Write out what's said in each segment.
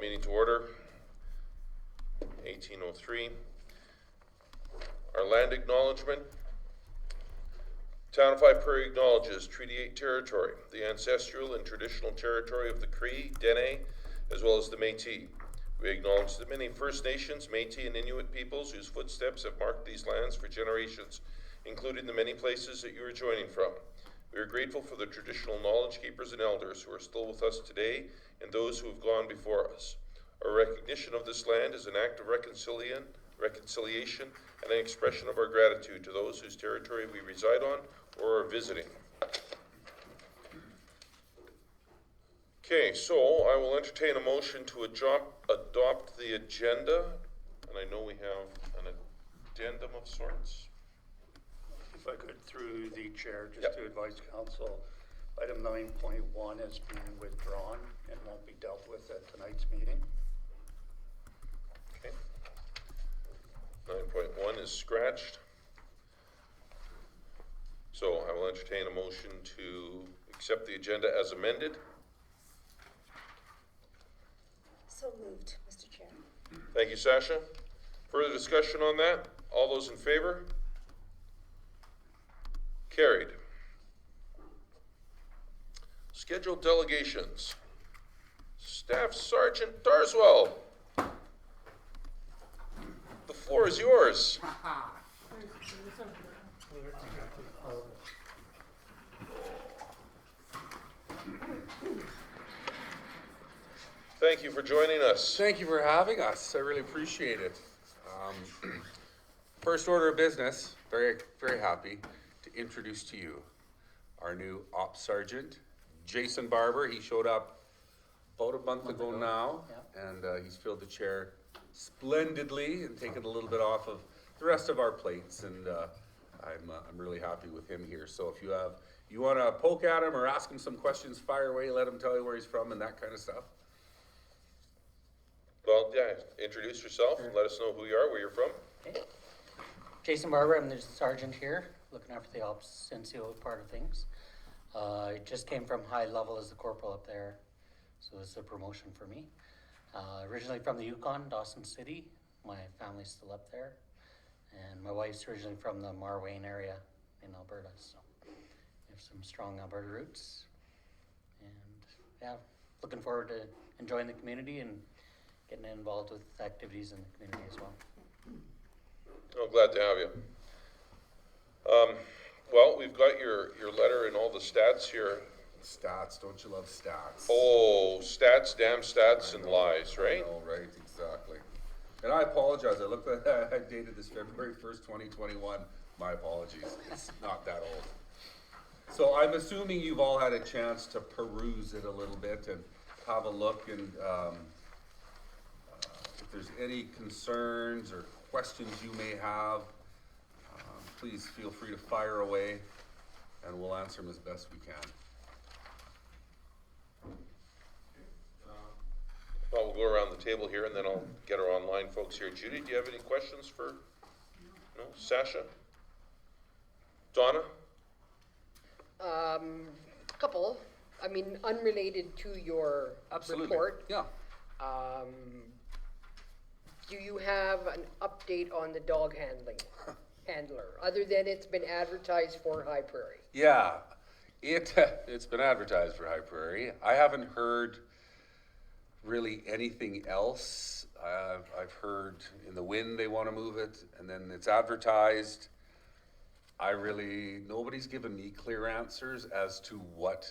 meeting to order. 1803. Our land acknowledgement. Town of High Prairie acknowledges Treaty 8 territory, the ancestral and traditional territory of the Cree, Dene, as well as the Métis. We acknowledge the many First Nations, Métis, and Inuit peoples whose footsteps have marked these lands for generations, including the many places that you are joining from. We are grateful for the traditional knowledge keepers and elders who are still with us today and those who have gone before us. Our recognition of this land is an act of reconciliation and an expression of our gratitude to those whose territory we reside on or are visiting. Okay, so I will entertain a motion to adopt the agenda, and I know we have an addendum of sorts. If I could, through the chair, just Yep. to advise council, item 9.1 has been withdrawn and won't be dealt with at tonight's meeting. Okay. 9.1 is scratched. So I will entertain a motion to accept the agenda as amended. So moved, Mr. Chair. Thank you, Sasha. Further discussion on that? All those in favor? Carried. Scheduled delegations. Staff Sergeant Darswell. The floor is yours. Thank you for joining us. Thank you for having us. I really appreciate it. First order of business, very, very happy to introduce to you our new Ops Sergeant, Jason Barber. He showed up about a month ago now, and he's filled the chair splendidly and taken a little bit off of the rest of our plates, and I'm really happy with him here. So if you want to poke at him or ask him some questions, fire away, let him tell you where he's from and that kind of stuff. Well, yeah, introduce yourself and let us know who you are, where you're from. Okay. Jason Barber, I'm the sergeant here, looking after the ops NCO part of things. I just came from high level as the corporal up there, so it's a promotion for me. Originally from the Yukon, Dawson City. My family's still up there. And my wife's originally from the Marwayne area in Alberta, so we have some strong Alberta roots. And yeah, looking forward to enjoying the community and getting involved with activities in the community as well. Oh, glad to have you. Well, we've got your letter and all the stats here. Stats, don't you love stats? Oh, stats, damn stats, and lies, I right? know, right, exactly. And I apologize, I looked at, I dated this February 1st, 2021. My apologies, it's not that old. So I'm assuming you've all had a chance to peruse it a little bit and have a look, and if there's any concerns or questions you may have, please feel free to fire away and we'll answer them as best we can. Well, we'll go around the table here and then I'll get our online folks here. Judy, do you have any questions for, no? Sasha? Donna? Couple, I mean, unrelated to your Absolutely. report. Yeah. Do you have an update on the dog handler, other than it's been advertised for High Prairie? Yeah, it's been advertised for High Prairie. I haven't heard really anything else. I've heard in the wind they want to move it, and then it's advertised. Nobody's given me clear answers as to what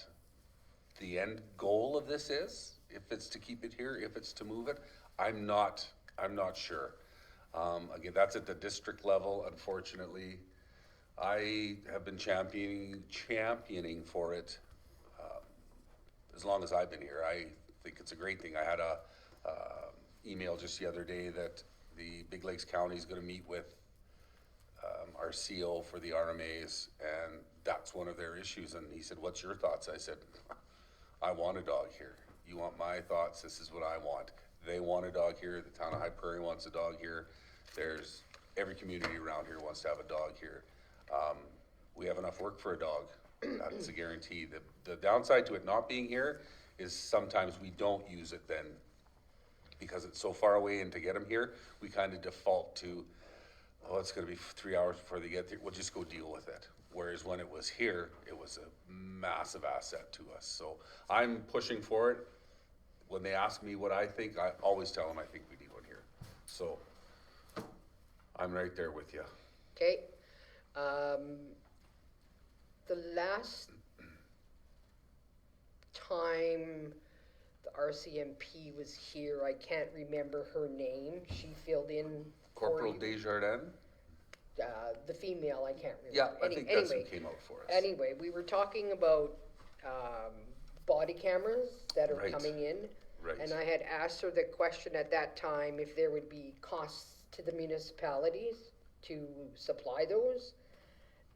the end goal of this is. If it's to keep it here, if it's to move it, I'm not sure. Again, that's at the district level, unfortunately. I have been championing for it as long as I've been here. I think it's a great thing. I had a email just the other day that the Big Lakes County is going to meet with our CO for the RMAs, and that's one of their issues. And he said, "What's your thoughts?" I said, "I want a dog here. You want my thoughts? This is what I want." They want a dog here. The town of High Prairie wants a dog here. Every community around here wants to have a dog here. We have enough work for a dog. That's a guarantee. The downside to it not being here is sometimes we don't use it then because it's so far away, and to get them here, we kind of default to, oh, it's gonna be 3 hours before they get there, we'll just go deal with it. Whereas when it was here, it was a massive asset to us. So I'm pushing for it. When they ask me what I think, I always tell them I think we need one here. So I'm right there with you. Okay. The last time the RCMP was here, I can't remember her name. She filled in for Corporal you. Desjardins? The female, I can't remember. Yeah, I think that's who Anyway, came out for us. anyway, we were talking about, body cameras that are Right. coming in. Right. And I had asked her the question at that time if there would be costs to the municipalities to supply those.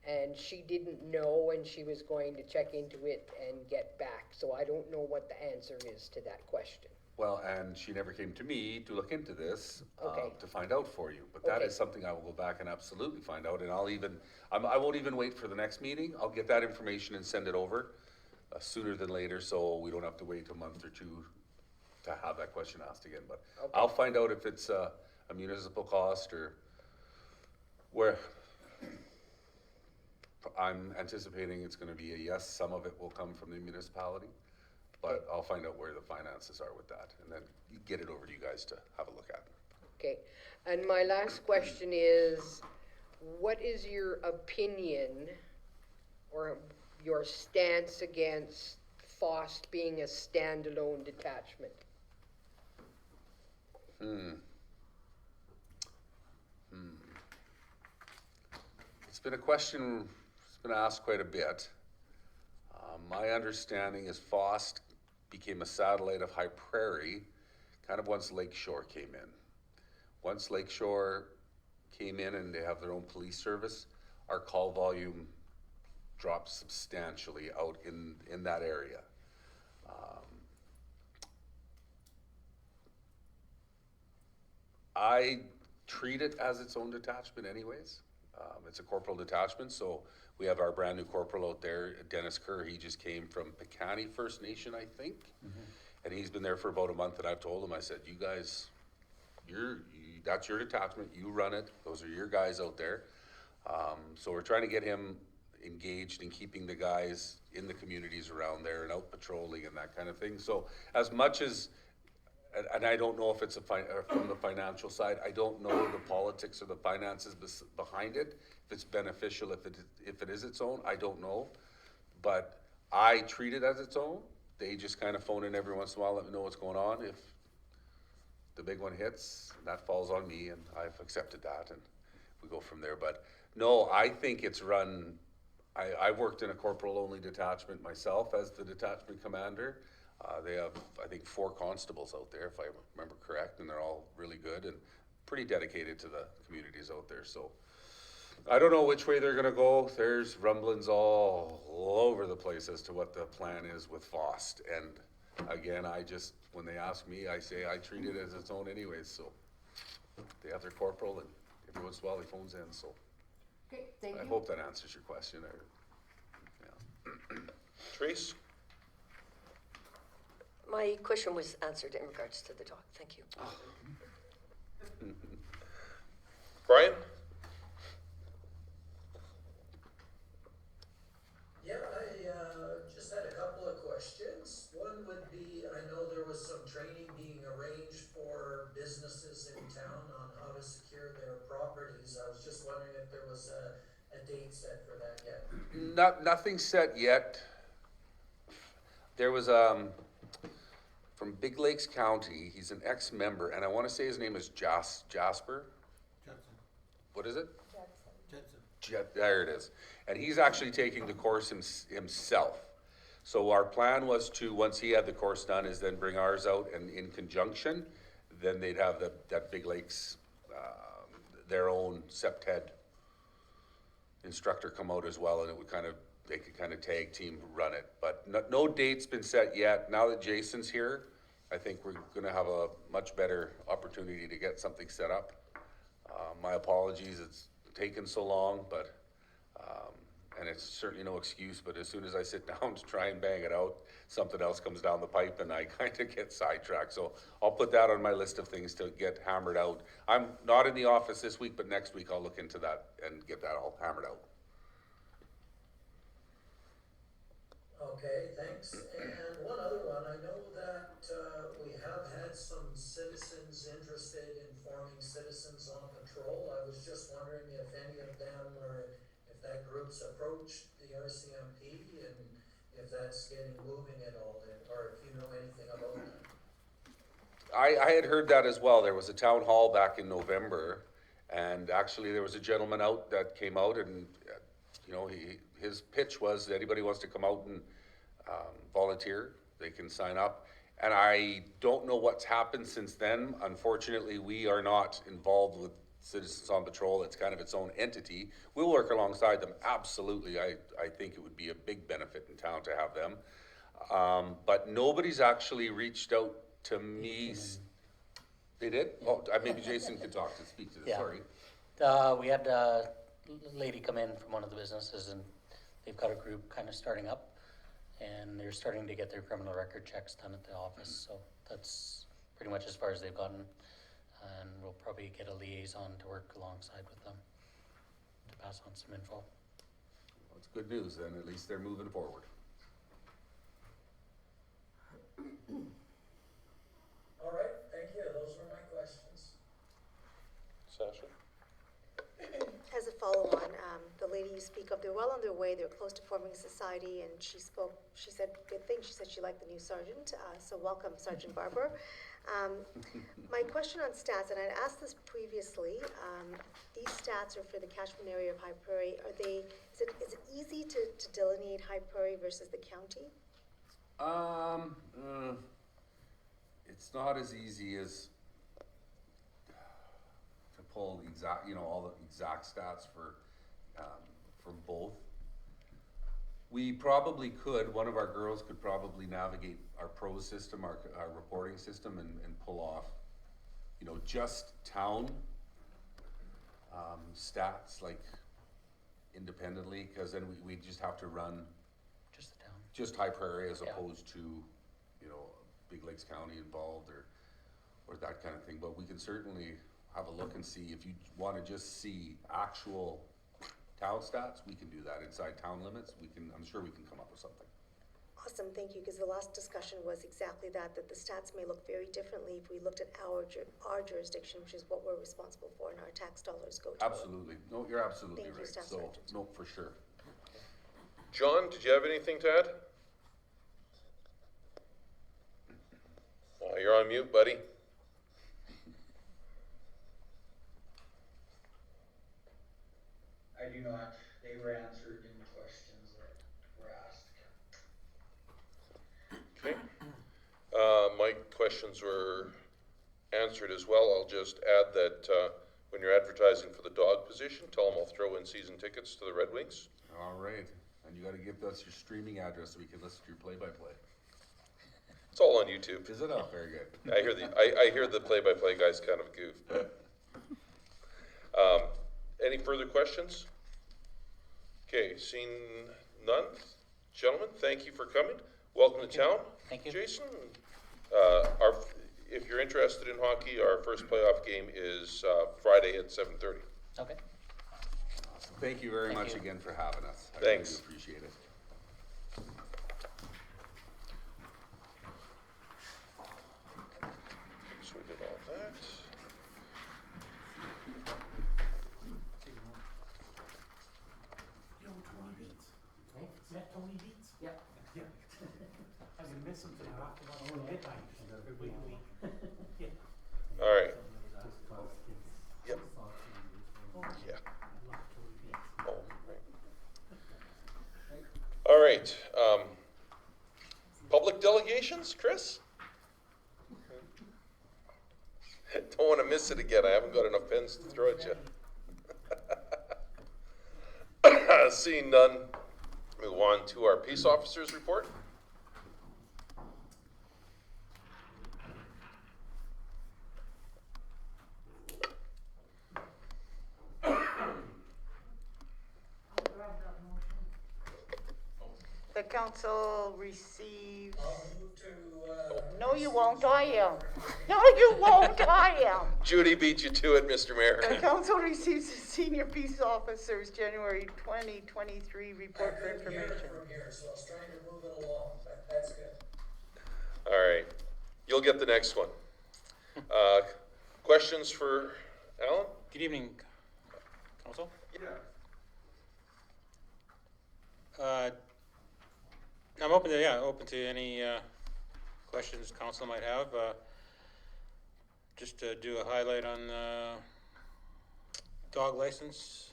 And she didn't know, and she was going to check into it and get back. So I don't know what the answer is to that question. Well, and she never came to me to look into this, Okay. to find out for you. But that Okay. is something I will go back and absolutely find out, and I'll even, I won't even wait for the next meeting. I'll get that information and send it over sooner than later, so we don't have to wait a month or two to have that question asked again. But Okay. I'll find out if it's a municipal cost or where. I'm anticipating it's gonna be a yes, some of it will come from the municipality, but I'll find out where the finances are with that, and then get it over to you guys to have a look at. Okay, and my last question is, what is your opinion or your stance against FOST being a standalone detachment? It's been a question, it's been asked quite a bit. My understanding is FOST became a satellite of High Prairie, kind of once Lakeshore came in. Once Lakeshore came in and they have their own police service, our call volume dropped substantially out in that area. I treat it as its own detachment anyways. It's a corporal detachment, so we have our brand new corporal out there, Dennis Kerr. He just came from Pecani First Nation, I think. And he's been there for about a month, and I've told him, I said, you guys, that's your detachment, you run it, those are your guys out there. So we're trying to get him engaged in keeping the guys in the communities around there and out patrolling and that kind of thing. So as much as, and I don't know if it's from the financial side, I don't know the politics or the finances behind it, if it's beneficial, if it is its own, I don't know. But I treat it as its own. They just kind of phone in every once in a while, let me know what's going on. If the big one hits, that falls on me, and I've accepted that, and we go from there. But no, I think it's run, I worked in a corporal-only detachment myself as the detachment commander. They have, I think, 4 constables out there, if I remember correct, and they're all really good and pretty dedicated to the communities out there. So I don't know which way they're gonna go. There's rumblings all over the place as to what the plan is with FOST. And again, when they ask me, I say I treat it as its own anyways, so they have their corporal, and every once in a while he phones in, so Okay, thank I you. hope that answers your question. Yeah. Trace? My question was answered in regards to the dog. Thank you. Brian? Yeah, I just had a couple of questions. One would be, I know there was some training being arranged for businesses in town on how to secure their properties. I was just wondering if there was a date set for that yet. Nothing set yet. There was, from Big Lakes County, he's an ex-member, and I wanna say his name is Jasper. What is it? There it is. And he's actually taking the course himself. So our plan was to, once he had the course done, is then bring ours out, and in conjunction, then they'd have that Big Lakes, their own SEPTED instructor come out as well, and it would they could kind of tag team run it. But no date's been set yet. Now that Jason's here, I think we're gonna have a much better opportunity to get something set up. My apologies, it's taken so long, but, and it's certainly no excuse, but as soon as I sit down to try and bang it out, something else comes down the pipe and I kind of get sidetracked. So I'll put that on my list of things to get hammered out. I'm not in the office this week, but next week I'll look into that and get that all hammered out. Okay, thanks. And one other one, I know that we have had some citizens interested in forming Citizens on Patrol. I was just wondering if any of them or if that group's approached the RCMP and if that's getting moving at all, or if you know anything about that. I had heard that as well. There was a town hall back in November, and actually there was a gentleman out that came out and, you know, his pitch was that anybody wants to come out and volunteer, they can sign up. And I don't know what's happened since then. Unfortunately, we are not involved with Citizens on Patrol. It's kind of its own entity. We'll work alongside them, absolutely. I think it would be a big benefit in town to have them. But nobody's actually reached out to me. They did? Oh, maybe Jason could speak to this, Yeah. sorry. We had a lady come in from one of the businesses, and they've got a group kind of starting up, and they're starting to get their criminal record checks done at the office, so that's pretty much as far as they've gotten. And we'll probably get a liaison to work alongside with them to pass on some info. Well, it's good news then, at least they're moving forward. All right, thank you. Those were my questions. Sasha? As a follow-on, the lady you speak of, they're well on their way, they're close to forming a society, and she said good things. She said she liked the new sergeant, so welcome, Sergeant Barber. My question on stats, and I'd asked this previously, these stats are for the catchment area of High Prairie. Is it easy to delineate High Prairie versus the county? It's not as easy as to pull the exact, all the exact stats for both. We probably could, one of our girls could probably navigate our PROS system, our reporting system, and pull off, just town stats, like independently, because then we just have to run Just the town. just High Prairie as Yeah. opposed to, Big Lakes County involved or that kind of thing. But we can certainly have a look and see if you want to just see actual town stats, we can do that inside town limits. I'm sure we can come up with something. Awesome, thank you, because the last discussion was exactly that the stats may look very differently if we looked at our jurisdiction, which is what we're responsible for, and our tax dollars go to. Absolutely. No, you're absolutely Thank you, right. Staff So, Sergeant. no, for sure. John, did you have anything to add? You're on mute, buddy. I do not. They were answered in questions that were asked. Okay. My questions were answered as well. I'll just add that when you're advertising for the dog position, tell them I'll throw in season tickets to the Red Wings. All right. And you got to give us your streaming address so we can listen to your play-by-play. It's all on YouTube. Is it? Oh, very good. I hear the play-by-play guys kind of goof. But, any further questions? Okay, seeing none. Gentlemen, thank you for coming. Welcome to town. Thank you. Jason, if you're interested in hockey, our first playoff game is Friday at 7:30. Okay. Thank you very Thank much you. again for having us. I Thanks. really appreciate it. So we did all that. Met Tony Beats? Yeah. Yeah. I was gonna miss him today, I rocked him on the midnight. Yeah. All right. Yep. Yeah. Oh, right. All right. Public delegations, Chris? Don't want to miss it again. I haven't got enough pens to throw at you. Seeing none, move on to our peace officers report. council receives, I'll move to, no, you won't, I am. No, you won't, I am. Judy beat you to it, Mr. Mayor. The council receives the senior peace officer's January 2023 report for I couldn't hear it information. from here, so I was trying to move it along, but that's good. All right, you'll get the next one. Questions for Alan? Good evening, council. Yeah. I'm open to any questions council might have. Just to do a highlight on dog license.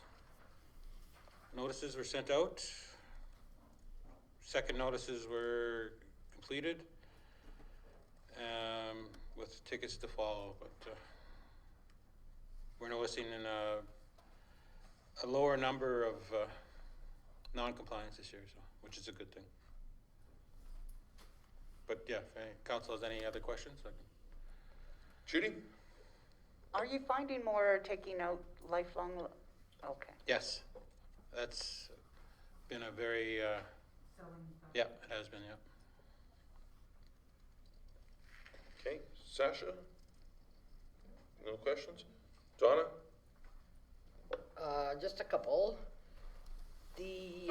Notices were sent out. Second notices were completed, with tickets to follow, but we're noticing a lower number of non-compliance this year, so, which is a good thing. But yeah, if any council has any other questions, I can. Judy? Are you finding more taking out lifelong, okay. Yes, that's been a very, yeah, it has been, yeah. Okay, Sasha? No questions? Donna? Just a couple. The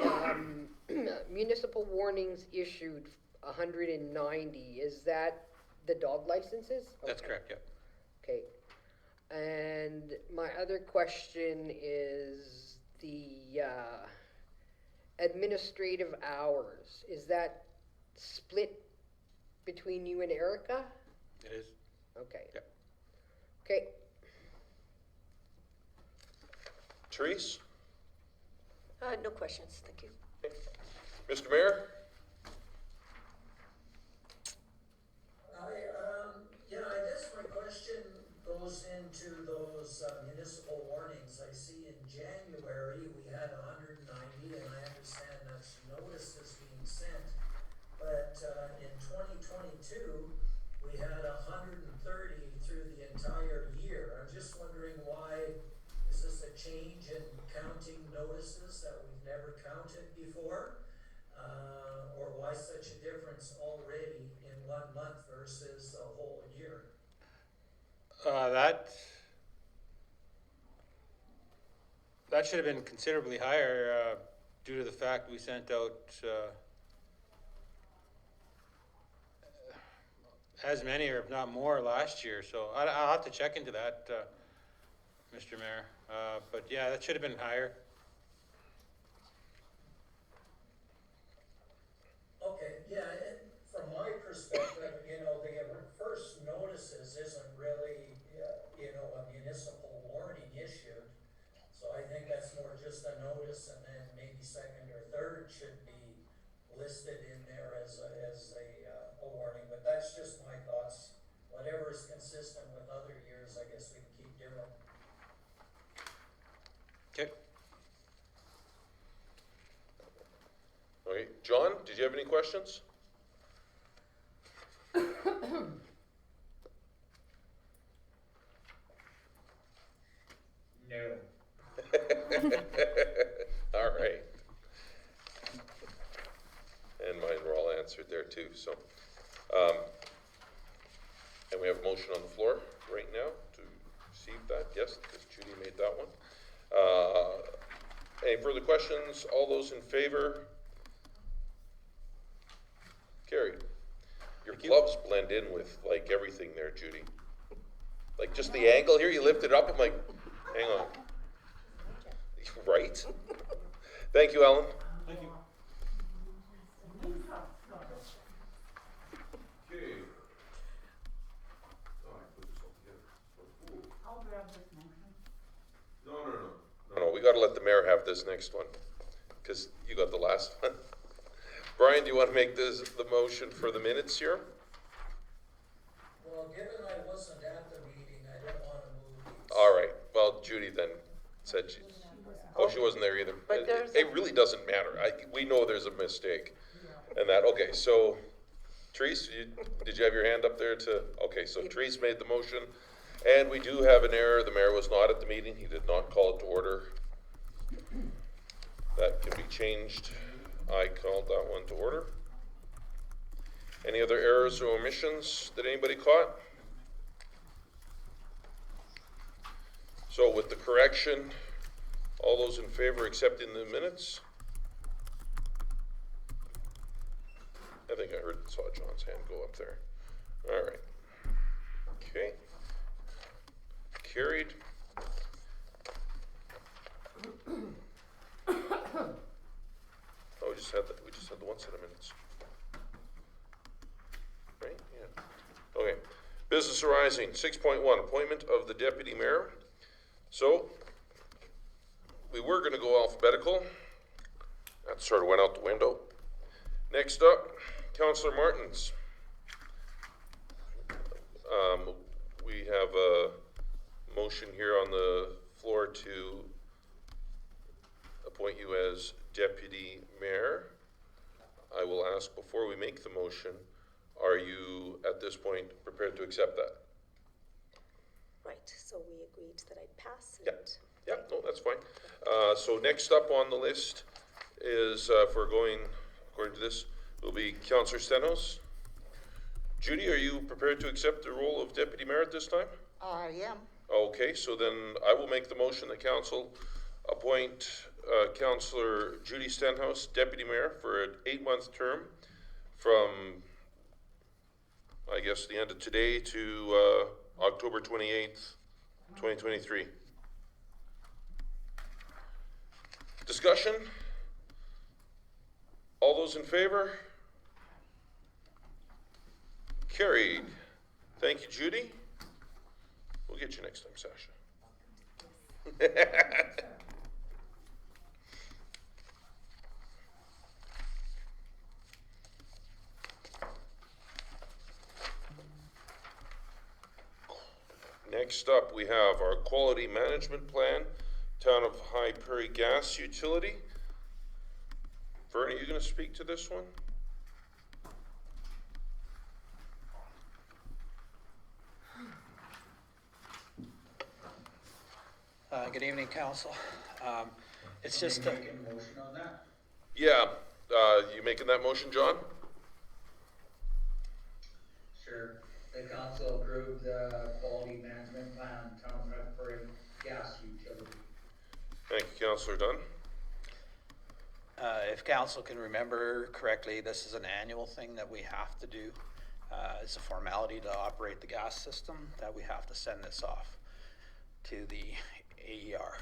municipal warnings issued 190, is that the dog licenses? That's Okay. correct, yeah. Okay. And my other question is the administrative hours. Is that split between you and Erica? It is. Okay. Yep. Okay. Therese? No questions, thank you. Mr. Mayor? I guess my question goes into those municipal warnings. I see in January, we had 190, and I understand that's notices being sent. But in 2022, we had 130 through the entire year. I'm just wondering why, is this a change in counting notices that we've never counted before? Or why such a difference already in 1 month versus a whole year? That should have been considerably higher, due to the fact we sent out, as many or if not more last year, so I'll have to check into that, Mr. Mayor. But yeah, that should have been higher. Okay, yeah, and from my perspective, the first notices isn't really, a municipal warning issued. So I think that's more just a notice, and then maybe second or third should be listed in there as a warning, but that's just my thoughts. Whatever is consistent with other years, I guess we can keep doing. Okay. Okay, John, did you have any questions? No. All right. And mine were all answered there too, so. And we have a motion on the floor right now to receive that, yes, because Judy made that one. Any further questions? All those in favor? Carried. Your gloves blend in with like everything there, Judy. Like just the angle here, you lift it up, I'm like, hang on. Right? Thank you, Alan. Thank you. Okay. I'll grab this motion. No, we gotta let the mayor have this next one, because you got the last one. Brian, do you want to make the motion for the minutes here? Well, given I wasn't at the meeting, I don't want to move these. All right, well, Judy then said she wasn't there either. But there's It really doesn't matter, we know there's a mistake. And that, okay, so, Therese, did you have your hand up there okay, so Therese made the motion, and we do have an error, the mayor was not at the meeting, he did not call it to order. That can be changed. I called that one to order. Any other errors or omissions that anybody caught? So with the correction, all those in favor accepting the minutes? I think I saw John's hand go up there. All right. Okay. Carried. Oh, we just had the one set of minutes. Right? Yeah. Okay. Business arising, 6.1, appointment of the deputy mayor. So, we were gonna go alphabetical. That sort of went out the window. Next up, Councillor Martins. We have a motion here on the floor to appoint you as deputy mayor. I will ask, before we make the motion, are you at this point prepared to accept that? Right, so we agreed that I'd pass and. Yeah. Yeah, no, that's fine. So next up on the list is, if we're going according to this, will be Councillor Stenos. Judy, are you prepared to accept the role of deputy mayor at this time? I am. Okay, so then I will make the motion that council appoint Councillor Judy Stenhouse, deputy mayor, for an 8-month term from, I guess, the end of today to October 28th, 2023. Discussion? All those in favor? Carried. Thank you, Judy. We'll get you next time, Sasha. Next up, we have our quality management plan, Town of High Prairie Gas Utility. Vern, are you going to speak to this one? Good evening, council. It's Can just, we make a motion on that? Yeah, you making that motion, John? Sure. The council approved the quality management plan, town of High Prairie gas utility. Thank you, Councillor Dunn. if council can remember correctly, this is an annual thing that we have to do. It's a formality to operate the gas system that we have to send this off to the AER.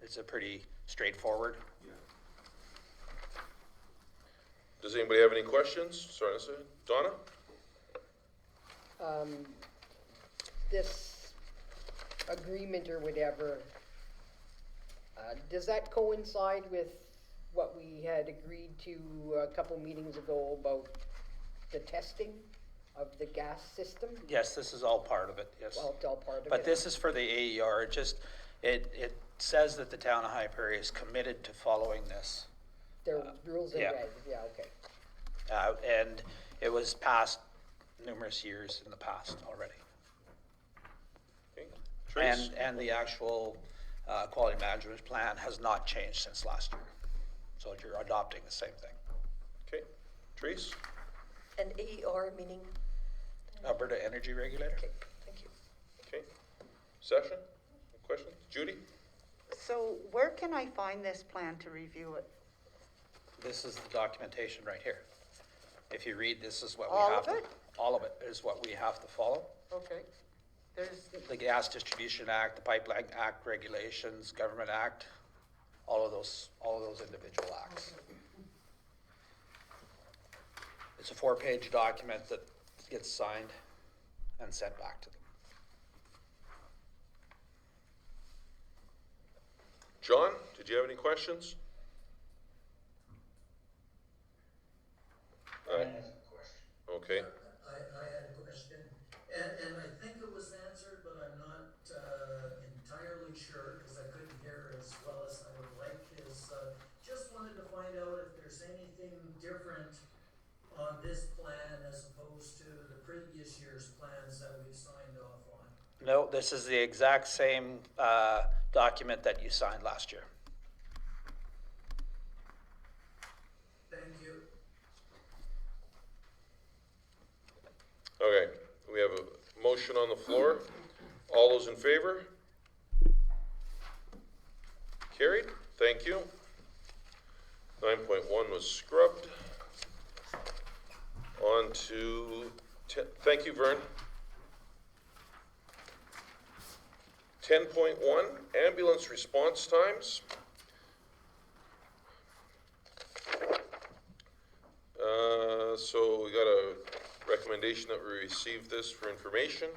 It's a pretty straightforward. Does anybody have any questions? Sorry, Donna? This agreement or whatever, does that coincide with what we had agreed to a couple meetings ago about the testing of the gas system? Yes, this is all part of it, yes. Well, it's all part of it. But this is for the AER, it says that the town of High Prairie is committed to following this. Their rules and yeah. regs, yeah, okay. And it was passed numerous years in the past already. Okay. Trace? And the actual quality management plan has not changed since last year. So you're adopting the same thing. Okay. Trace? And AER meaning? Alberta Energy Regulator? Okay, thank you. Okay. Sasha? Questions? Judy? So where can I find this plan to review it? This is the documentation right here. If you read, this is what we All have of to. it? All of it is what we have to follow. Okay. There's, The Gas Distribution Act, the Pipeline Act regulations, Government Act, all of those individual acts. It's a 4-page document that gets signed and sent back to them. John, did you have any questions? Brian has a question. Okay. I had a question, and I think it was answered, but I'm not entirely sure, because I couldn't hear as well as I would like, just wanted to find out if there's anything different on this plan as opposed to the previous year's plans that we've signed off on. No, this is the exact same document that you signed last year. Okay, we have a motion on the floor. All those in favor? Carried, thank you. 9.1 was scrubbed. On to, thank you, Vern. 10.1, ambulance response times. So we got a recommendation that we receive this for information.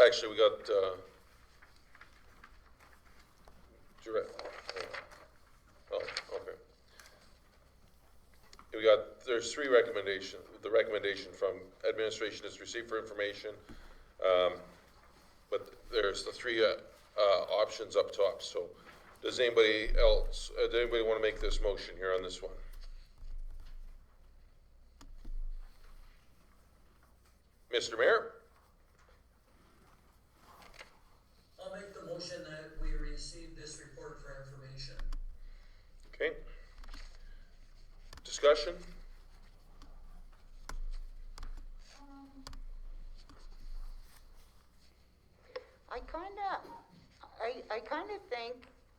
Actually, we got, direct, oh, okay. We got, there's three recommendations. The recommendation from administration is received for information, but there's the three options up top. So does anybody else, does anybody want to make this motion here on this one? Mr. Mayor? I'll make the motion that we receive this report for information. Okay. Discussion? I kind of think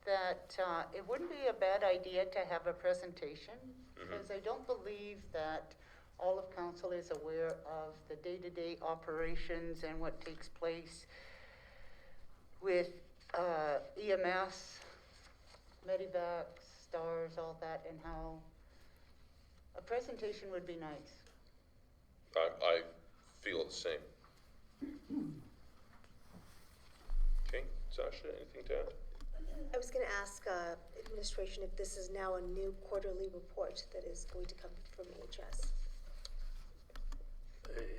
that it wouldn't be a bad idea to have a presentation, because I don't believe that all of council is aware of the day-to-day operations and what takes place with EMS, Medivac, STARS, all that, and how a presentation would be nice. I feel the same. Okay, Sasha, anything to add? I was going to ask administration if this is now a new quarterly report that is going to come from AHS.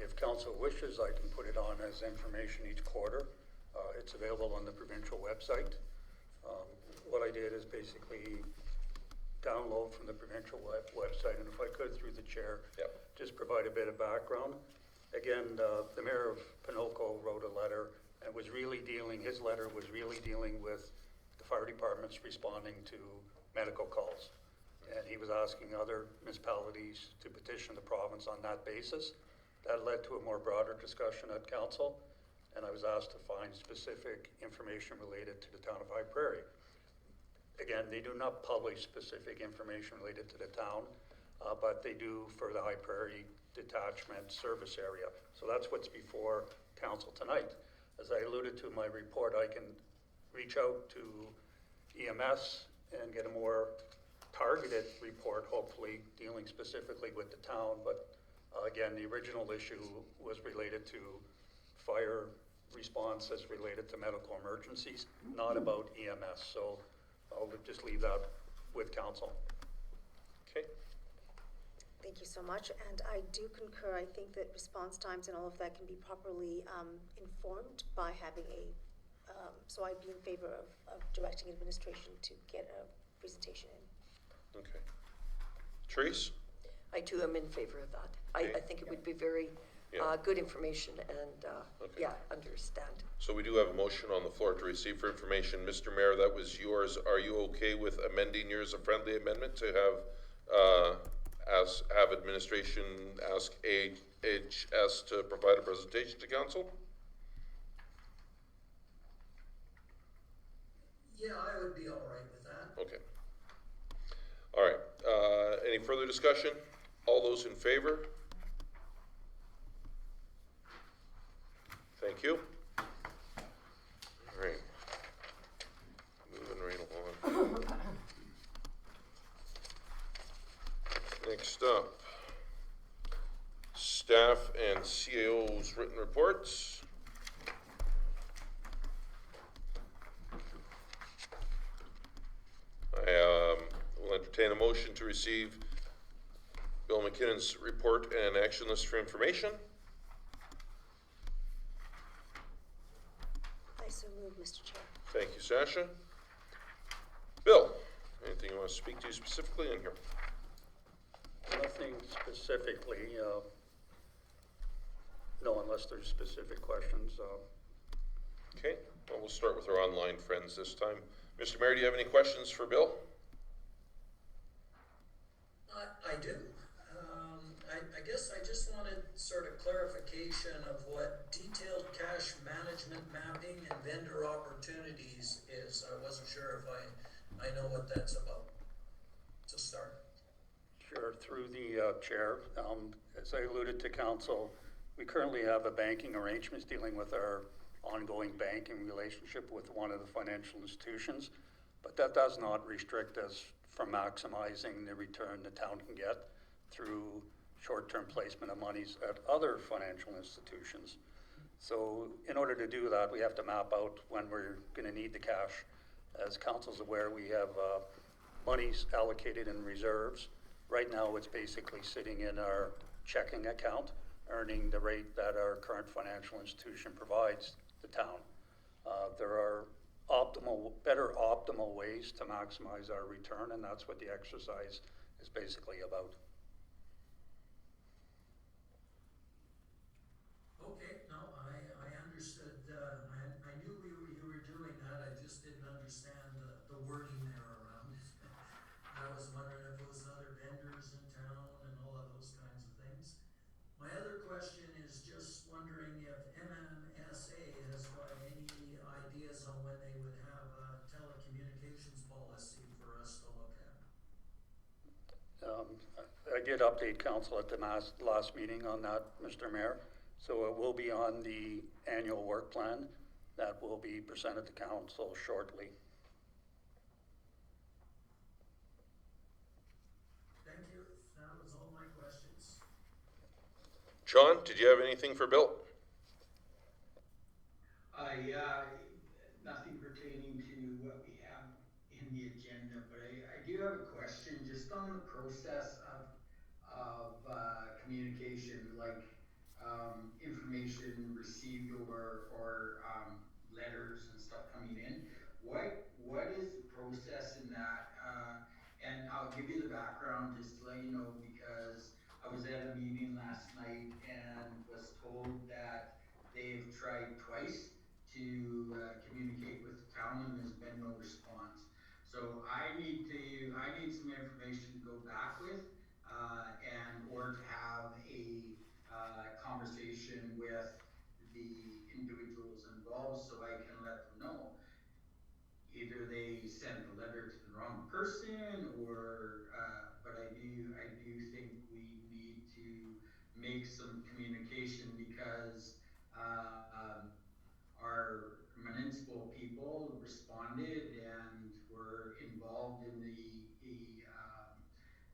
If council wishes, I can put it on as information each quarter. It's available on the provincial website. What I did is basically download from the provincial website, and if I could, through the chair, just provide a bit of background. Again, the mayor of Pinoco wrote a letter and was really dealing, his letter was really dealing with the fire departments responding to medical calls. And he was asking other municipalities to petition the province on that basis. That led to a more broader discussion at council, and I was asked to find specific information related to the town of High Prairie. Again, they do not publish specific information related to the town, but they do for the High Prairie Detachment Service Area. So that's what's before council tonight. As I alluded to in my report, I can reach out to EMS and get a more targeted report, hopefully dealing specifically with the town. But again, the original issue was related to fire responses related to medical emergencies, not about EMS. So I'll just leave that with council. Okay. Thank you so much, and I do concur. I think that response times and all of that can be properly informed by having a, so I'd be in favor of directing administration to get a presentation in. Okay. Therese? I too am in favor of that. I think it would be very good information and, understand. So we do have a motion on the floor to receive for information. Mr. Mayor, that was yours. Are you okay with amending yours, a friendly amendment, to have administration ask AHS to provide a presentation to council? Yeah, I would be all right with that. Okay. All right. Any further discussion? All those in favor? Thank you. All right. Moving right along. Next up, staff and CAO's written reports. I will entertain a motion to receive Bill McKinnon's report and action list for information. I so move, Mr. Chair. Thank you, Sasha. Bill, anything you want to speak to specifically in here? Nothing specifically, no, unless there's specific questions. Okay, well, we'll start with our online friends this time. Mr. Mayor, do you have any questions for Bill? clarification of what detailed cash management mapping and vendor opportunities is. I wasn't sure if I know what that's about, to start. Sure, through the chair. As I alluded to council, we currently have a banking arrangements dealing with our ongoing banking relationship with one of the financial institutions, but that does not restrict us from maximizing the return the town can get through short-term placement of monies at other financial institutions. So in order to do that, we have to map out when we're going to need the cash. As council's aware, we have monies allocated in reserves. Right now, it's basically sitting in our checking account, earning the rate that our current financial institution provides the town. There are better optimal ways to maximize our return, and that's what the exercise is basically about. Okay, no, I understood, I knew you were doing that, I just didn't understand the wording there around it. I was wondering if it was other vendors in town and all of those kinds of things. My other question is just wondering if MMSA has got any ideas on when they would have a telecommunications policy for us to look at? I did update council at the last meeting on that, Mr. Mayor. So it will be on the annual work plan that will be presented to council shortly. Thank you, that was all my questions. Sean, did you have anything for Bill? Yeah, nothing pertaining to what we have in the agenda, but I do have a question just on the process of communication, like information received or letters and stuff coming in. What is the process in that? And I'll give you the background just to let you know, because I was at a meeting last night and was told that they've tried twice to communicate with the town and there's been no response. So I need some information to go back with or to have a conversation with the individuals involved so I can let them know. Either they sent the letter to the wrong person or, but I do think we need to make some communication because our municipal people responded and were involved in the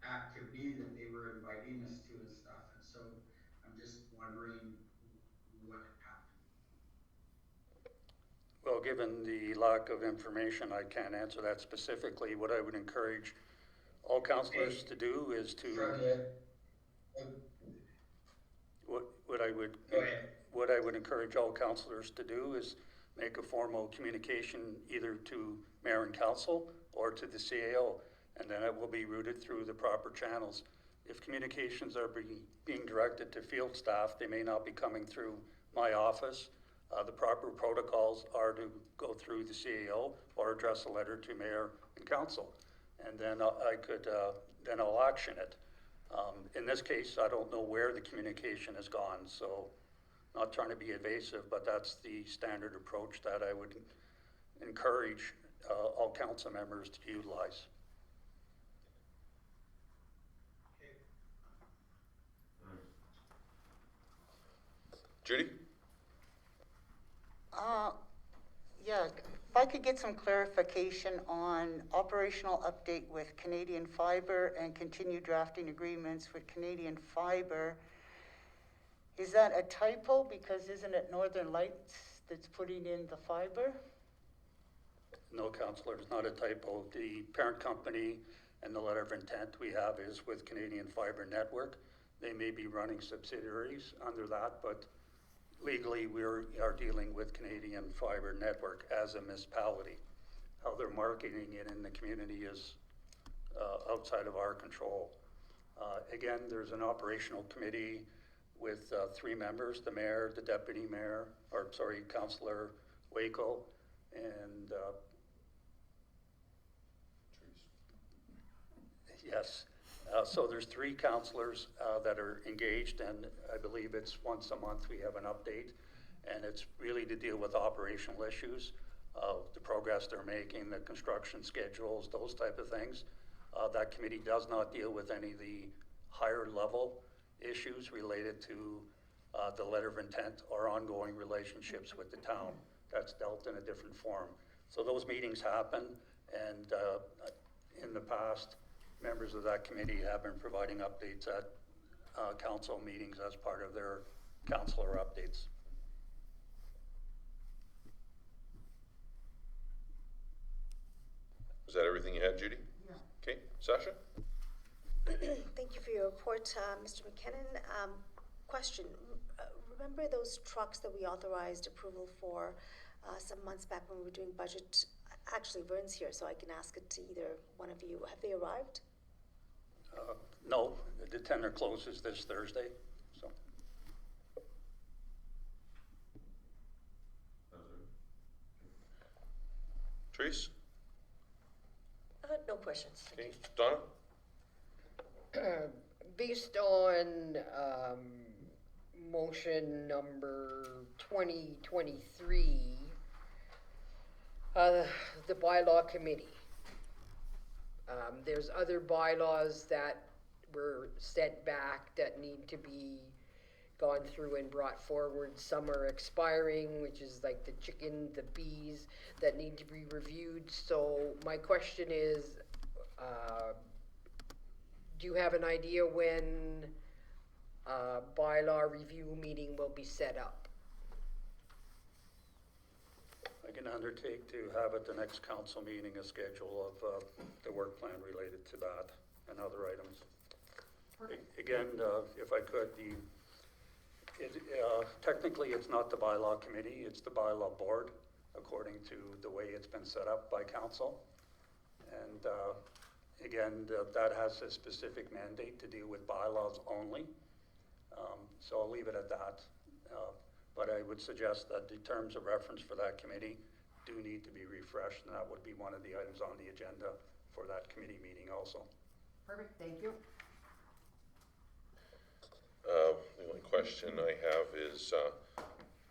activity that they were inviting us to and stuff. And so I'm just wondering what happened. Well, given the lack of information, I can't answer that specifically. What I would encourage all councillors to do is to... What I would encourage all councillors to do is make a formal communication either to mayor and council or to the CAO, and then it will be routed through the proper channels. If communications are being directed to field staff, they may not be coming through my office. The proper protocols are to go through the CAO or address a letter to mayor and council, and then then I'll action it. In this case, I don't know where the communication has gone, so not trying to be evasive, but that's the standard approach that I would encourage all council members to utilize. Judy? Yeah, if I could get some clarification on operational update with Canadian Fiber and continued drafting agreements with Canadian Fiber. Is that a typo? Because isn't it Northern Lights that's putting in the fiber? No, councillor, it's not a typo. The parent company and the letter of intent we have is with Canadian Fiber Network. They may be running subsidiaries under that, but legally we are dealing with Canadian Fiber Network as a municipality. How they're marketing it in the community is outside of our control. Again, there's an operational committee with 3 members, the mayor, the deputy mayor, Councillor Waco, and yes, So there's 3 counselors that are engaged, and I believe it's once a month we have an update. And it's really to deal with operational issues, the progress they're making, the construction schedules, those type of things. That committee does not deal with any of the higher level issues related to the letter of intent or ongoing relationships with the town. That's dealt in a different form. So those meetings happen, and in the past, members of that committee have been providing updates at council meetings as part of their councilor updates. Is that everything you had, Judy? Yeah. Okay, Sasha? Thank you for your report, Mr. McKinnon. Question, remember those trucks that we authorized approval for some months back when we were doing budget? Actually, Vern's here, so I can ask it to either one of you. Have they arrived? No, the tender closes this Thursday, so. Therese? No questions. Okay, Donna? Based on, motion number 2023, the bylaw committee. There's other bylaws that were sent back that need to be gone through and brought forward. Some are expiring, which is like the chicken, the bees, that need to be reviewed. So my question is, do you have an idea when a bylaw review meeting will be set up? I can undertake to have at the next council meeting a schedule of the work plan related to that and other items. Again, if I could, technically it's not the bylaw committee, it's the bylaw board, according to the way it's been set up by council. And again, that has a specific mandate to deal with bylaws only. So I'll leave it at that. But I would suggest that the terms of reference for that committee do need to be refreshed, and that would be one of the items on the agenda for that committee meeting also. Perfect, thank you. The only question I have is,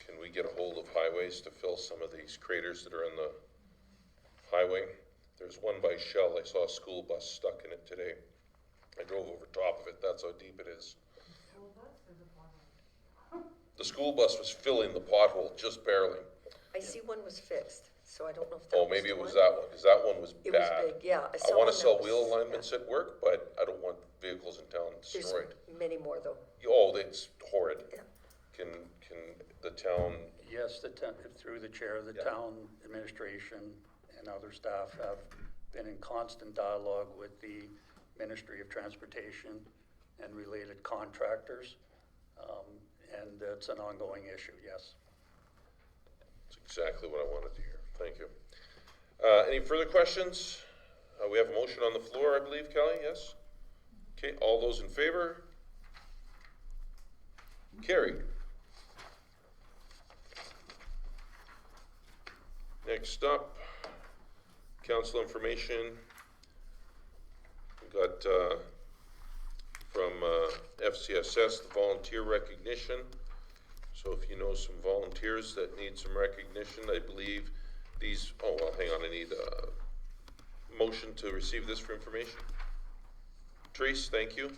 can we get a hold of highways to fill some of these craters that are in the highway? There's one by Shell. I saw a school bus stuck in it today. I drove over top of it. That's how deep it is. The school bus was filling the pothole just barely. I see one was fixed, so I don't know if that Oh, was maybe the it was one. that one, because that one was It was bad. big, yeah. I saw want one to that sell was- wheel alignments at work, but I don't want vehicles in town There's destroyed. many more though. Oh, it's horrid. Yeah. Can the town, Yes, through the chair of the town administration and other staff have been in constant dialogue with the Ministry of Transportation and related contractors. And it's an ongoing issue, yes. it's exactly what I wanted to hear. Thank you. Any further questions? We have a motion on the floor, I believe, Kelly, yes? Okay, all those in favor? Carried. Next up, council information. We got from FCSS, the volunteer recognition. So if you know some volunteers that need some recognition, I believe these, oh, well, hang on, I need a motion to receive this for information. Therese, thank you.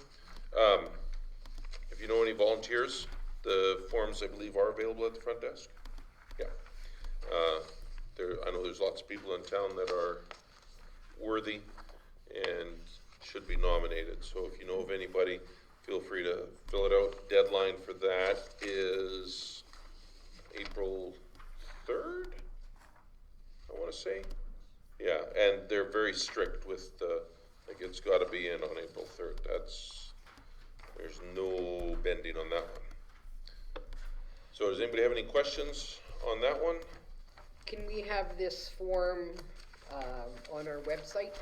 If you know any volunteers, the forms, I believe, are available at the front desk. Yeah. I know there's lots of people in town that are worthy and should be nominated. So if you know of anybody, feel free to fill it out. Deadline for that is April 3rd, I want to say. Yeah, and they're very strict with the, like, it's got to be in on April 3rd. There's no bending on that one. So does anybody have any questions on that one? Can we have this form on our website?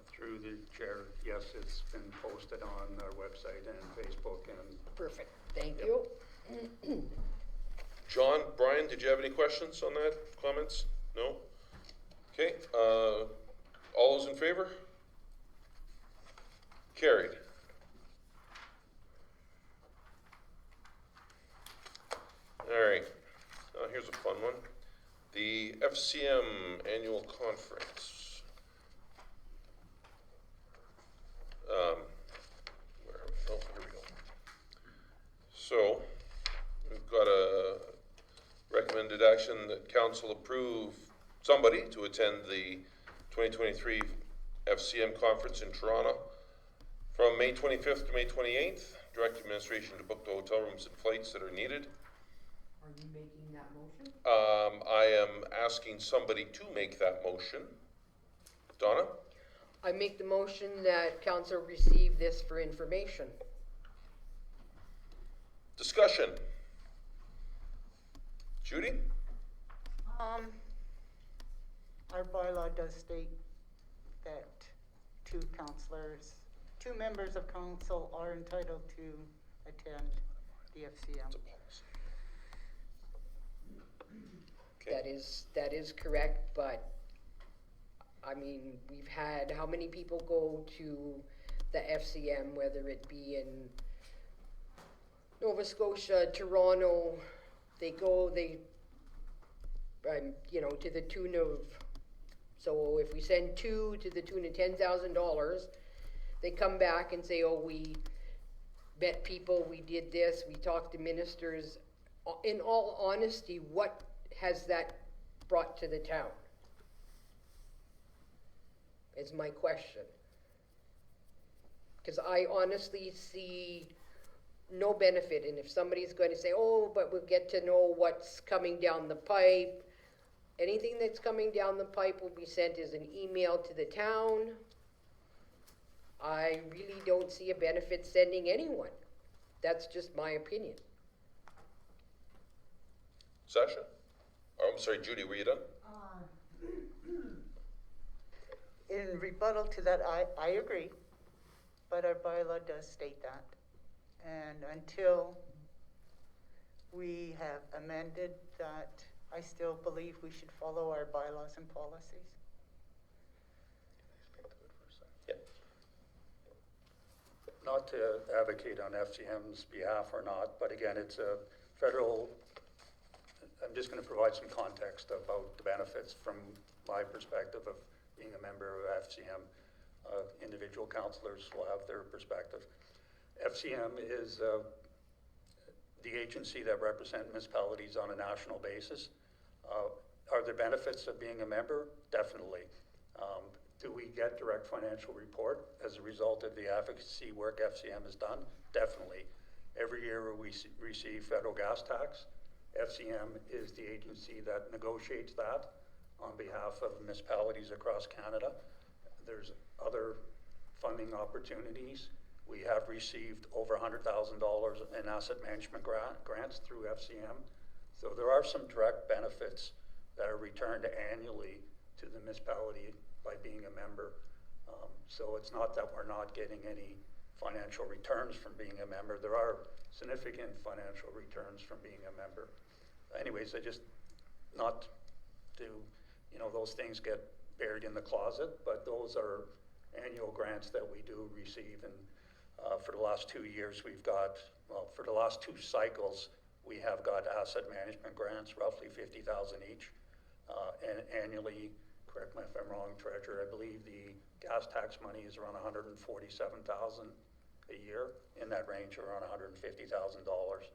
Through the chair, yes, it's been posted on our website and Facebook and. Perfect, thank you. John, Brian, did you have any questions on that, comments? No? Okay, all those in favor? carried. All right, here's a fun one. The FCM Annual Conference. Here we go. So, we've got a recommended action that council approve somebody to attend the 2023 FCM Conference in Toronto from May 25th to May 28th. Direct administration to book the hotel rooms and flights that are needed. Are you making that motion? I am asking somebody to make that motion. Donna? I make the motion that council receive this for information. Discussion. Judy? Our bylaw does state that two members of council are entitled to attend the FCM. Okay. That is correct, but I mean, we've had how many people go to the FCM, whether it be in Nova Scotia, Toronto, to the tune of, so if we send two to the tune of $10,000, they come back and say, oh, we met people, we did this, we talked to ministers. In all honesty, what has that brought to the town? Is my question. Because I honestly see no benefit, and if somebody's going to say, oh, but we'll get to know what's coming down the pipe, anything that's coming down the pipe will be sent as an email to the town. I really don't see a benefit sending anyone. That's just my opinion. Sasha? Oh, I'm sorry, Judy, were you done? In rebuttal to that, I agree, but our bylaw does state that. And until we have amended that, I still believe we should follow our bylaws and policies. Yeah. Not to advocate on FCM's behalf or not, but again, it's a federal, I'm just gonna provide some context about the benefits from my perspective of being a member of FCM. Individual councillors will have their perspective. FCM is the agency that represents municipalities on a national basis. Are there benefits of being a member? Definitely. Do we get direct financial report as a result of the advocacy work FCM has done? Definitely. Every year we receive federal gas tax. FCM is the agency that negotiates that on behalf of municipalities across Canada. There's other funding opportunities. We have received over $100,000 in asset management grants through FCM. So there are some direct benefits that are returned annually to the municipality by being a member. So it's not that we're not getting any financial returns from being a member. There are significant financial returns from being a member. Anyways, I just, not to, those things get buried in the closet, but those are annual grants that we do receive. And for the last 2 years, we've got, for the last 2 cycles, we have got asset management grants, roughly $50,000 each. And annually, correct me if I'm wrong, Treasurer, I believe the gas tax money is around $147,000 a year, in that range, around $150,000.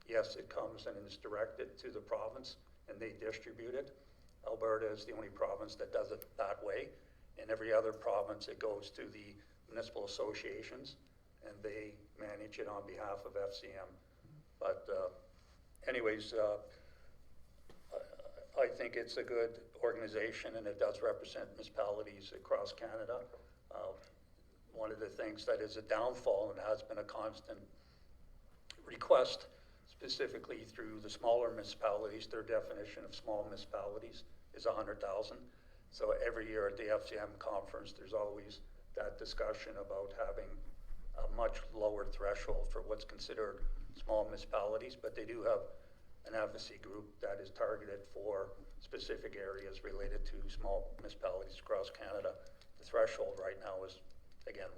Yes, it comes and is directed to the province, and they distribute it. Alberta is the only province that does it that way. In every other province, it goes to the municipal associations, and they manage it on behalf of FCM. But anyways, I think it's a good organization, and it does represent municipalities across Canada. One of the things that is a downfall and has been a constant request, specifically through the smaller municipalities, their definition of small municipalities is 100,000. So every year at the FCM conference, there's always that discussion about having a much lower threshold for what's considered small municipalities, but they do have an advocacy group that is targeted for specific areas related to small municipalities across Canada. The threshold right now is, again,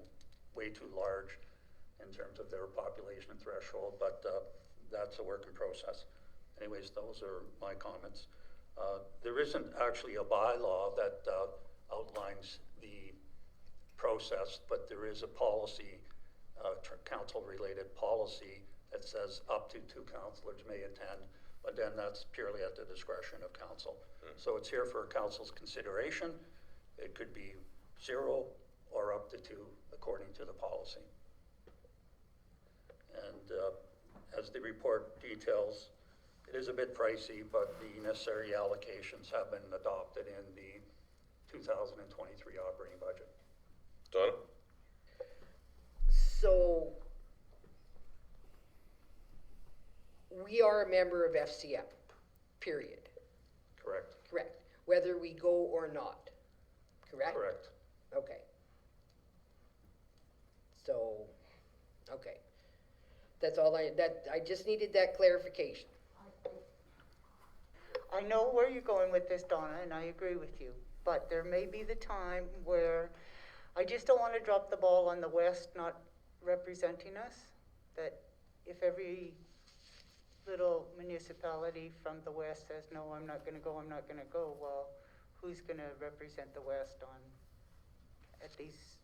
way too large in terms of their population threshold, but that's a work in process. Anyways, those are my comments. There isn't actually a bylaw that outlines the process, but there is a policy, council-related policy that says up to 2 councillors may attend, but then that's purely at the discretion of council. So it's here for council's consideration. It could be 0 or up to 2 according to the policy. And as the report details, it is a bit pricey, but the necessary allocations have been adopted in the 2023 operating budget. Donna? So, we are a member of FCM, period. Correct? Correct. Whether we go or not, correct? Correct. Okay. So, okay. That's all I just needed that clarification. I know where you're going with this, Donna, and I agree with you, but there may be the time where I just don't want to drop the ball on the West not representing us, that if every little municipality from the West says, no, I'm not going to go, well, who's going to represent the West on at these,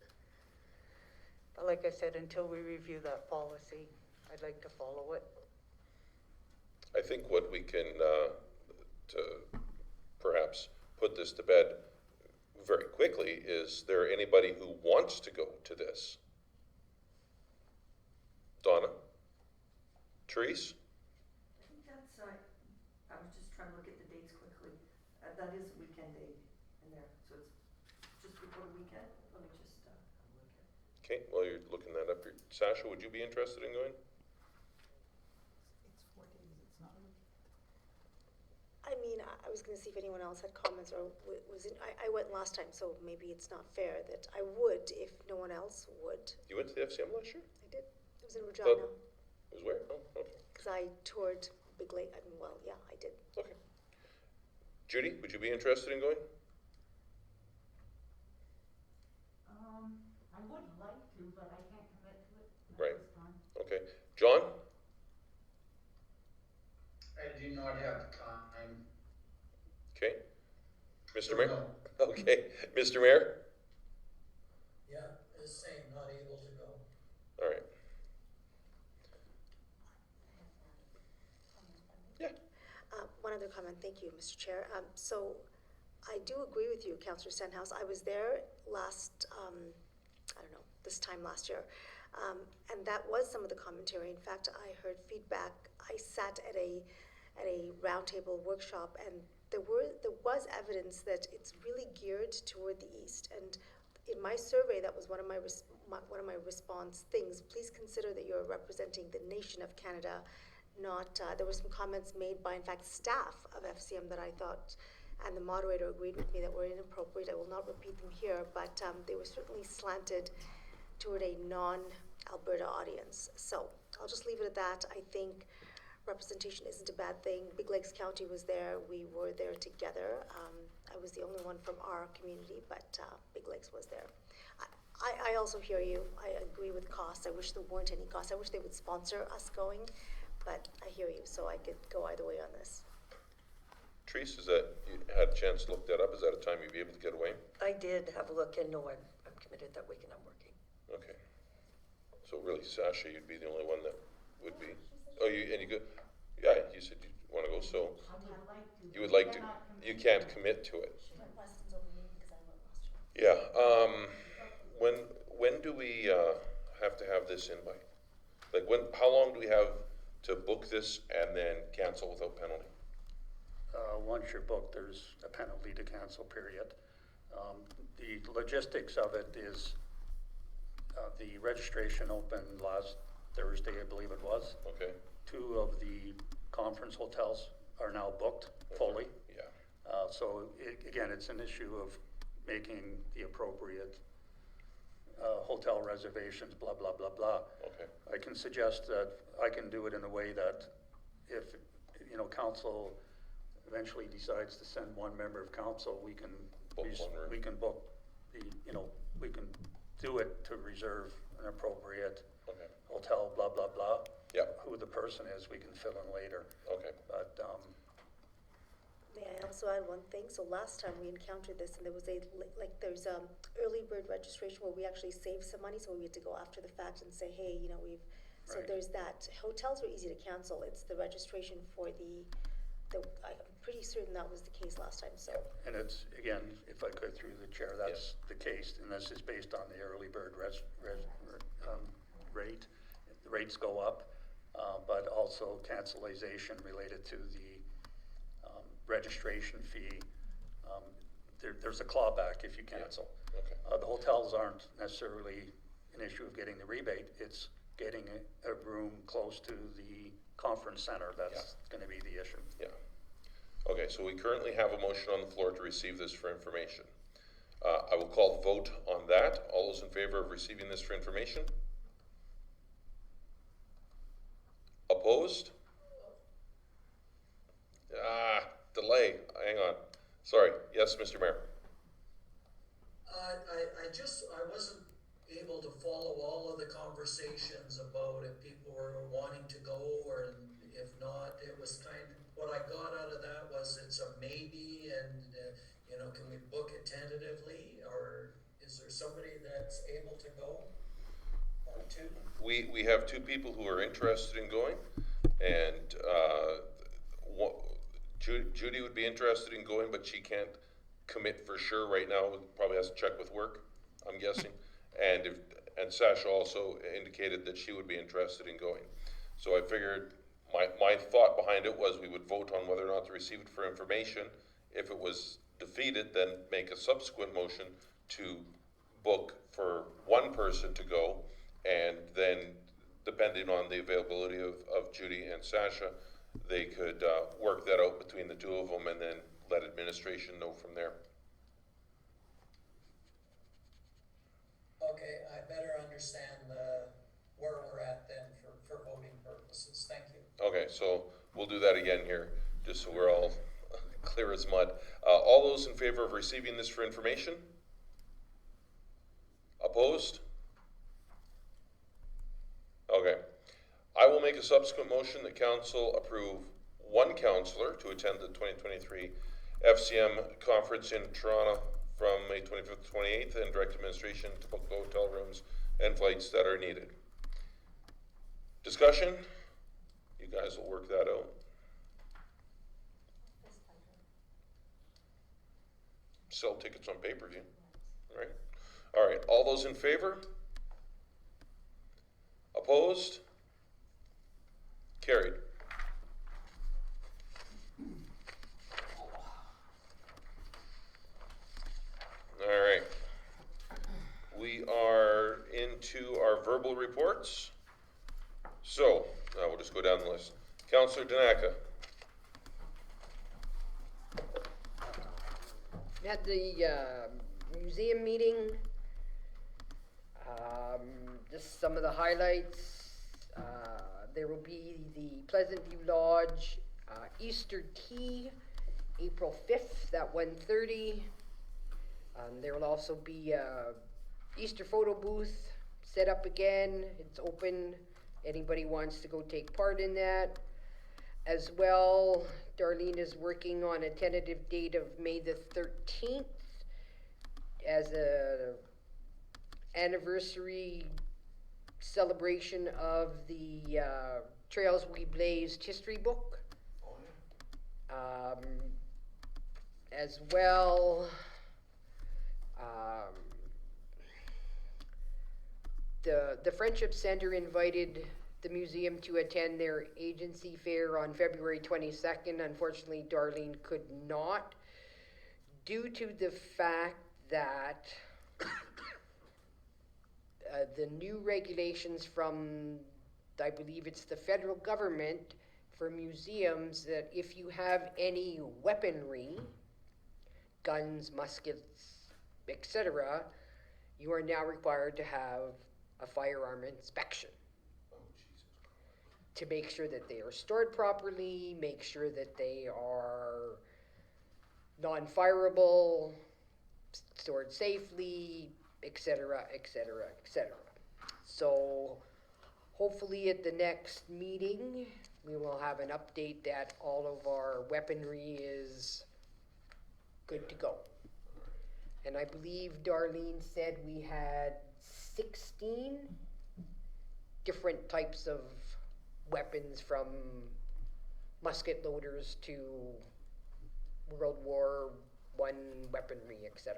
like I said, until we review that policy, I'd like to follow it. I think what we can, to perhaps put this to bed very quickly, is there anybody who wants to go to this? Donna? Therese? I think that's, I was just trying to look at the dates quickly. That is a weekend date in there, so it's just before the weekend. Let me just have a look at. Okay, while you're looking that up, Sasha, would you be interested in going? It's 4 days, it's not. I mean, I was gonna see if anyone else had comments or was it, I went last time, so maybe it's not fair that I would if no one else would. You went to the FCM last year? I did. It was in Regina. It was where? Oh, okay. Because I toured Big Lake, I mean, well, yeah, I did. Okay. Judy, would you be interested in going? I would like to, but I can't commit to it at Right. this time. Okay. John? I do not have time. Okay. Mr. So Mayor? no. Okay. Mr. Mayor? Yeah, the same, not able to go. All right. Yeah. One other comment, thank you, Mr. Chair. So I do agree with you, Councillor Stenhouse. I was there last, I don't know, this time last year. And that was some of the commentary. In fact, I heard feedback. I sat at a roundtable workshop, and there was evidence that it's really geared toward the east. And in my survey, that was one of my response things. Please consider that you're representing the nation of Canada, not. There were some comments made by, in fact, staff of FCM that I thought, and the moderator agreed with me, that were inappropriate. I will not repeat them here, but they were certainly slanted toward a non-Alberta audience. So I'll just leave it at that. I think representation isn't a bad thing. Big Lakes County was there. We were there together. I was the only one from our community, but Big Lakes was there. I also hear you. I agree with costs. I wish there weren't any costs. I wish they would sponsor us going, but I hear you, so I could go either way on this. Therese, is that, you had a chance to look that up? Is that a time you'd be able to get away? I did have a look, and no, I'm committed that week and I'm working. Okay. So really, Sasha, you'd be the only one that would be. Oh, you go? Yeah, you said you want to go, so I would like to. you would like to. Cannot commit You can't to it. commit to it. She went questions over me because I went last year. Yeah. When do we have to have this in by? Like how long do we have to book this and then cancel without penalty? Once you're booked, there's a penalty to cancel, period. The logistics of it is the registration opened last Thursday, I believe it was. Okay. 2 of the conference hotels are now booked fully. Yeah. So again, it's an issue of making the appropriate hotel reservations, blah, blah, blah, blah. Okay. I can suggest that I can do it in a way that if, council eventually decides to send one member of council, we can Book one room. we can book the, we can do it to reserve an appropriate Okay, hotel, blah, blah, blah. yeah, Who the person is, we can fill in later. okay. But, May I also add one thing? So last time we encountered this, and there was there's early bird registration where we actually saved some money, so we had to go after the fact and say, hey, so Right. there's that. Hotels are easy to cancel. It's the registration for I'm pretty certain that was the case last time, so. and it's, again, if I could through the chair, that's the case, and this is based on the early bird rate. The rates go up, but also cancellation related to the registration fee. There's a clawback if you cancel. Okay. The hotels aren't necessarily an issue of getting the rebate, it's getting a room close to the conference center that's gonna be the issue. Yeah. Okay, so we currently have a motion on the floor to receive this for information. I will call the vote on that. All those in favor of receiving this for information? Opposed? Delay, hang on. Sorry, yes, Mr. Mayor. I wasn't able to follow all of the conversations about if people were wanting to go, or if not. It was what I got out of that was it's a maybe, and can we book it tentatively, or is there somebody that's able to go, or two? We have two people who are interested in going, and Judy would be interested in going, but she can't commit for sure right now. Probably has to check with work, I'm guessing. And Sasha also indicated that she would be interested in going. So I figured my thought behind it was we would vote on whether or not to receive it for information. If it was defeated, then make a subsequent motion to book for one person to go, and then depending on the availability of Judy and Sasha, they could work that out between the two of them and then let administration know from there. Okay, I better understand where we're at then for voting purposes. Thank you. Okay, so we'll do that again here, just so we're all clear as mud. All those in favor of receiving this for information? Opposed? Okay. I will make a subsequent motion that council approve one councillor to attend the 2023 FCM conference in Toronto from May 25th to 28th, and direct administration to book the hotel rooms and flights that are needed. Discussion? You guys will work that out. Sell tickets on pay-per-view, right? All right, all those in favor? Opposed? Carried. All right. We are into our verbal reports. So, we'll just go down the list. Councillor Danaka. At the museum meeting, just some of the highlights. There will be the Pleasant View Lodge Easter Tea, April 5th at 1:30. There will also be a Easter photo booth set up again. It's open. Anybody wants to go take part in that. As well, Darlene is working on a tentative date of May the 13th as a anniversary celebration of the Trails We Blazed history book. As well, the Friendship Center invited the museum to attend their agency fair on February 22nd. Unfortunately, Darlene could not, due to the fact that the new regulations from, I believe it's the federal government, for museums, that if you have any weaponry, guns, muskets, etc., you are now required to have a firearm inspection to make sure that they are stored properly, make sure that they are non-fireable, stored safely, etc., etc., etc. So hopefully at the next meeting, we will have an update that all of our weaponry is good to go. And I believe Darlene said we had 16 different types of weapons, from musket loaders to World War I weaponry, etc.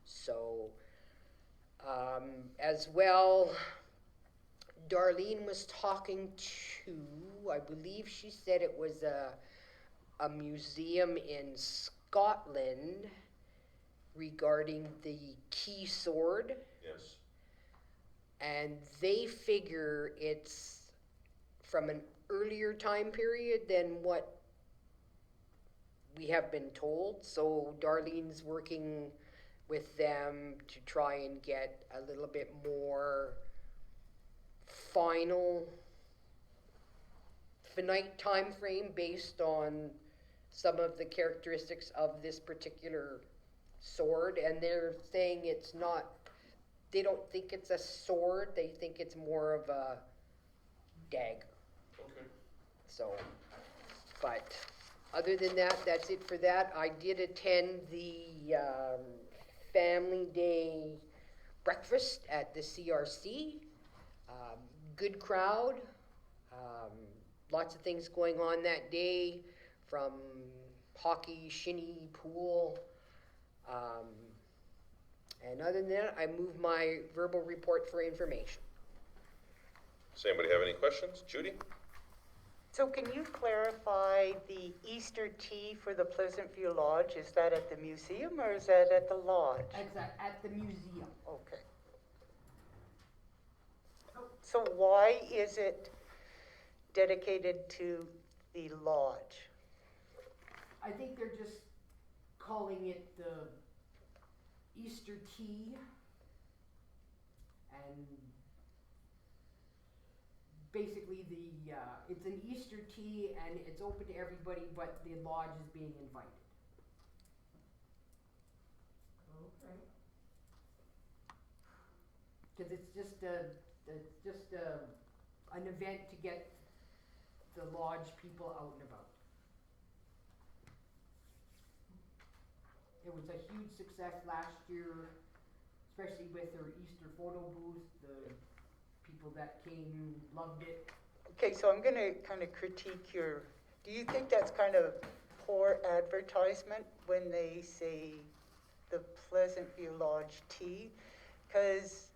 So, as well, Darlene was talking to, I believe she said it was a museum in Scotland regarding the key sword, Yes. and they figure it's from an earlier time period than what we have been told. So Darlene's working with them to try and get a little bit more finite time frame based on some of the characteristics of this particular sword. And they're saying it's not, they don't think it's a sword, they think it's more of a dagger. Okay. So, but other than that, that's it for that. I did attend the Family Day breakfast at the CRC. Good crowd. Lots of things going on that day, from hockey, shinny, pool. And other than that, I move my verbal report for information. Does anybody have any questions? Judy? So can you clarify the Easter tea for the Pleasant View Lodge? Is that at the museum or is that at the lodge? At the museum. Okay. So why is it dedicated to the lodge? I think they're just calling it the Easter tea, and basically it's an Easter tea and it's open to everybody, but the lodge is being invited. Okay. Because it's just an event to get the lodge people out and about. It was a huge success last year, especially with their Easter photo booth. The people that came loved it. Okay, so I'm gonna kind of critique do you think that's kind of poor advertisement when they say the Pleasant View Lodge tea? Because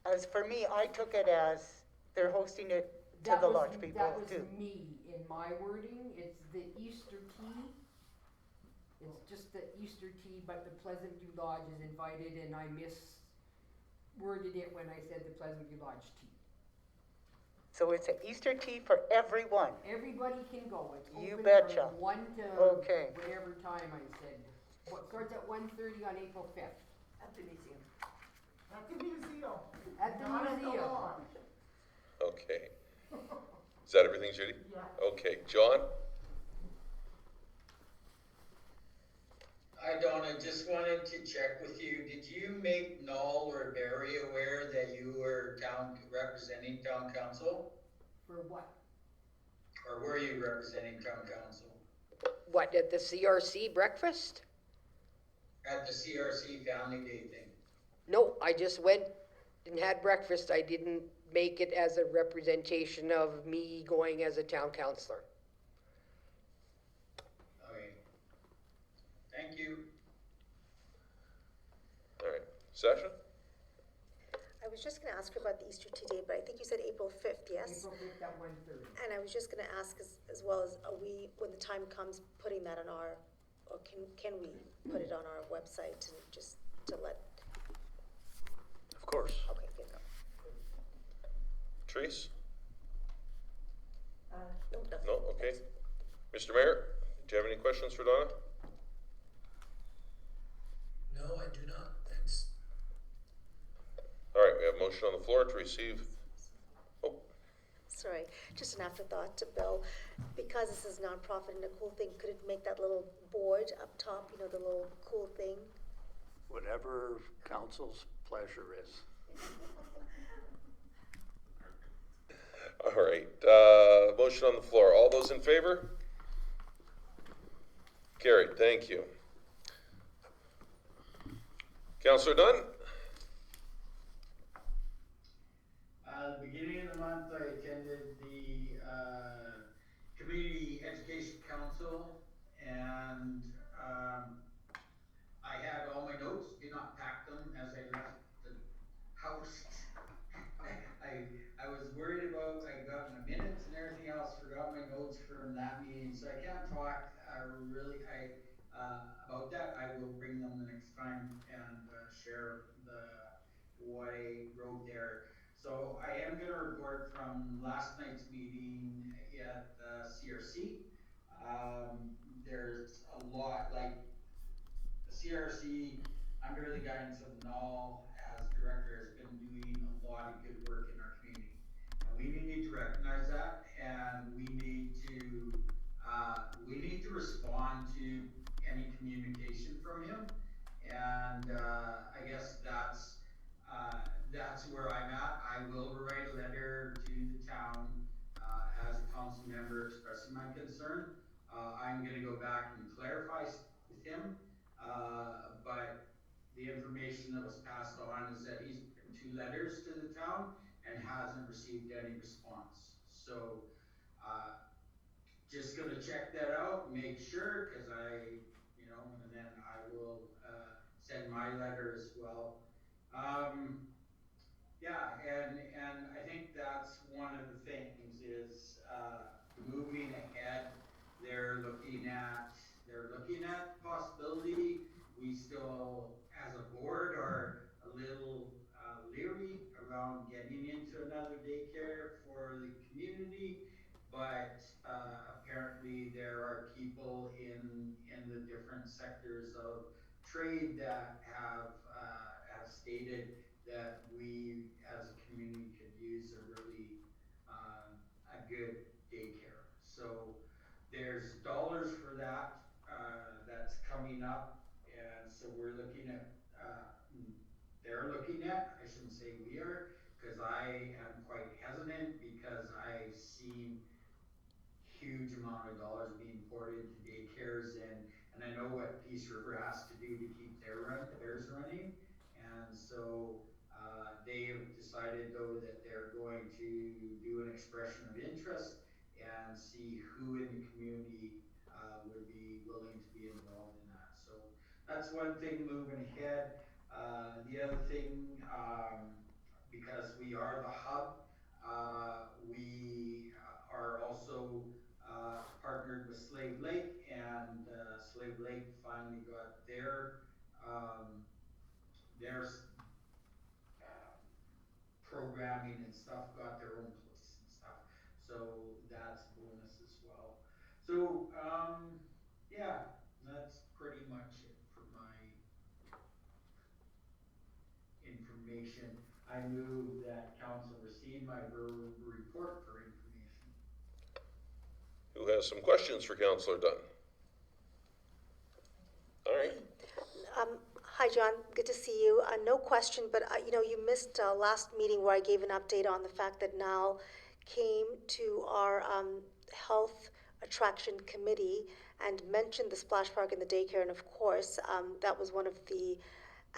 as for me, I took it as they're hosting it to the lodge people too. That was me in my wording. It's the Easter tea. It's just the Easter tea, but the Pleasant View Lodge is invited, and I misworded it when I said the Pleasant View Lodge tea. So it's an Easter tea for everyone. Everybody can go. It's You open betcha. from 1 to Okay. whatever time I said. What starts at 1:30 on April 5th. At the museum. At the museum. At the Not museum. lodge. Okay. Is that everything, Judy? Yeah. Okay. John? Hi, Donna, just wanted to check with you. Did you make Noel or Barry aware that you were representing town council? For what? Or were you representing town council? What, at the CRC breakfast? At the CRC Family Day thing? No, I just went and had breakfast. I didn't make it as a representation of me going as a town councillor. Okay. Thank you. All right. Sasha? I was just gonna ask her about the Easter tea date, but I think you said April 5th, yes? April 5th at 1:30. And I was just gonna ask as well as, are we, when the time comes, putting that on our, or can we put it on our website and just to let, Of course. okay, good. Therese? No, nothing. No? Okay. Mr. Mayor, do you have any questions for Donna? No, I do not, thanks. All right, we have a motion on the floor to receive. Oh, Sorry, just an afterthought to Bill, because this is nonprofit and a cool thing, could it make that little board up top, you know, the little cool thing? Whatever council's pleasure is. All right, motion on the floor. All those in favor? Carried, thank you. Councillor Dunn? The beginning of the month, I attended the Community Education Council, and I had all my notes, did not pack them as I left the house. I was worried about, I got my minutes and everything else, forgot my notes from that meeting, so I can't talk about that. I will bring them the next time and share what I wrote there. So I am going to report from last night's meeting at CRC. There's a lot, like the CRC, under the guidance of Noel as director, has been doing a lot of good work in our community. And we need to recognize that, and we need to respond to any communication from him. And I guess that's where I'm at. I will write a letter to the town as a council member expressing my concern. I'm going to go back and clarify with him, but the information that was passed on is that he's written 2 letters to the town and hasn't received any response. So just going to check that out, make sure, because and then I will send my letter as well. Yeah, and I think that's one of the things is moving ahead. They're looking at possibility. We still, as a board, are a little leery around getting into another daycare for the community, but apparently there are people in the different sectors of trade that have stated that we as a community could use a really a good daycare. So there's dollars for that that's coming up, and so we're looking at they're looking at, I shouldn't say we are, because I am quite hesitant because I've seen huge amount of dollars being poured into daycares, and I know what Peace River has to do to keep theirs running, and so they have decided though that they're going to do an expression of interest and see who in the community would be willing to be involved in that. So that's one thing moving ahead. The other thing, because we are the hub, we are also partnered with Slave Lake, and Slave Lake finally got their programming and stuff, got their own place and stuff. So that's a bonus as well. So yeah, that's pretty much it for my information. I move that council receive my verbal report for information. Who has some questions for Councillor Dunn? All right. Hi, John. Good to see you. No question, but you missed last meeting where I gave an update on the fact that Niall came to our health attraction committee and mentioned the splash park and the daycare, and of course, that was one of the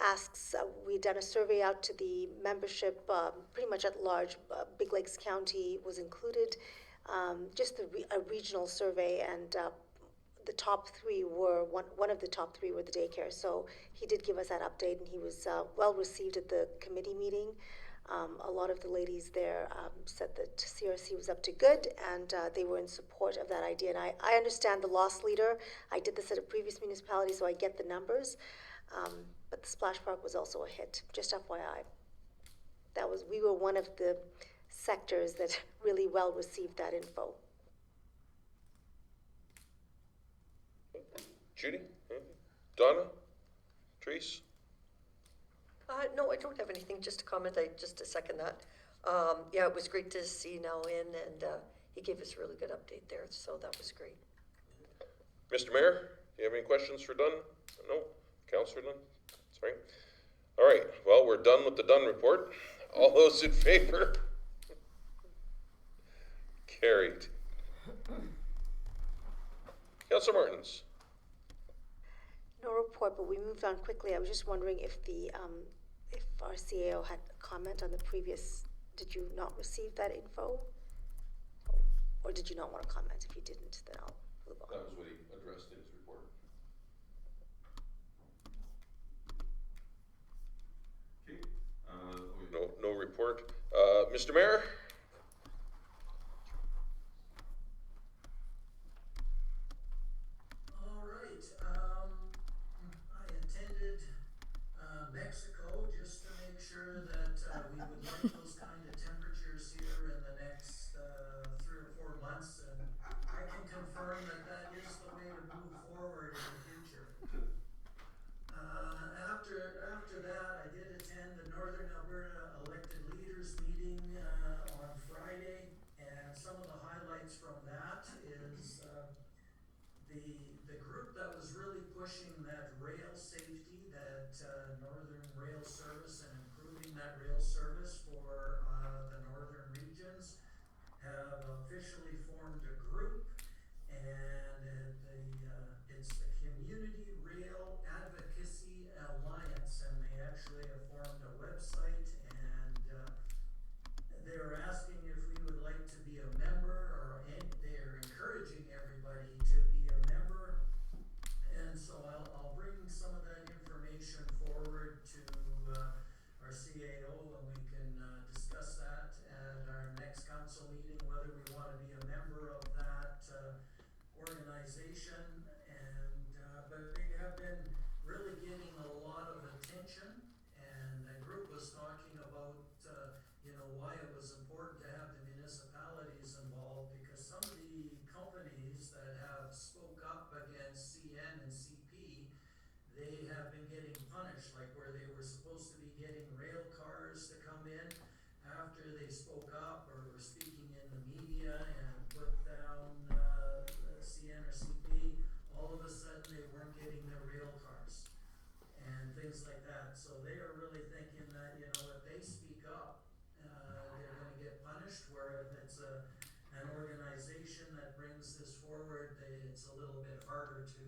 asks. We'd done a survey out to the membership, pretty much at large. Big Lakes County was included, just a regional survey, and the top 3 were, one of the top 3 were the daycare. So he did give us that update, and he was well received at the committee meeting. A lot of the ladies there said that CRC was up to good, and they were in support of that idea. And I understand the loss leader. I did this at a previous municipality, so I get the numbers. But the splash park was also a hit, just FYI. We were one of the sectors that really well received that info. Judy? Donna? Therese? No, I don't have anything, just to comment, just to second that. Yeah, it was great to see Niall in, and he gave us a really good update there, so that was great. Mr. Mayor, do you have any questions for Dunn? No? Councillor Dunn? Sorry. All right, well, we're done with the Dunn report. All those in favor? Carried. Councillor Martins. No report, but we moved on quickly. I was just wondering if if our CAO had a comment on the previous, did you not receive that info? Or did you not want to comment? If you didn't, then I'll move on. That was what he addressed in his report. Okay, No report. Mr. Mayor? All right, I attended, Mexico just to make sure that, we would like those kind of temperatures here in the next, 3 or 4 months, and I can confirm that that is the way to move forward in the future. After that, I did attend the Northern Alberta Elected Leaders meeting, on Friday, and some of the highlights from that is, the group that was really pushing that rail safety, that Northern Rail Service and improving that rail service for the northern regions have officially formed a group, and it's the Community Rail Advocacy Alliance, and they actually have formed a website, and they're asking if we would like to be a member, they're encouraging everybody to be a member. And so I'll bring some of that information forward to our CAO, and we can discuss that at our next council meeting, whether we want to be a member of that organization. And but they have been really getting a lot of attention, and the group was talking about why it was important to have the municipalities involved, because some of the companies that have spoke up against CN and CP, they have been getting punished, like where they were supposed to be getting rail cars to come in after they spoke up or were speaking in the media and put down CN or CP, all of a sudden they weren't getting their rail cars and things like that. So they are really thinking that, if they speak up, they're gonna get punished, where if it's an organization that brings this forward, it's a little bit harder to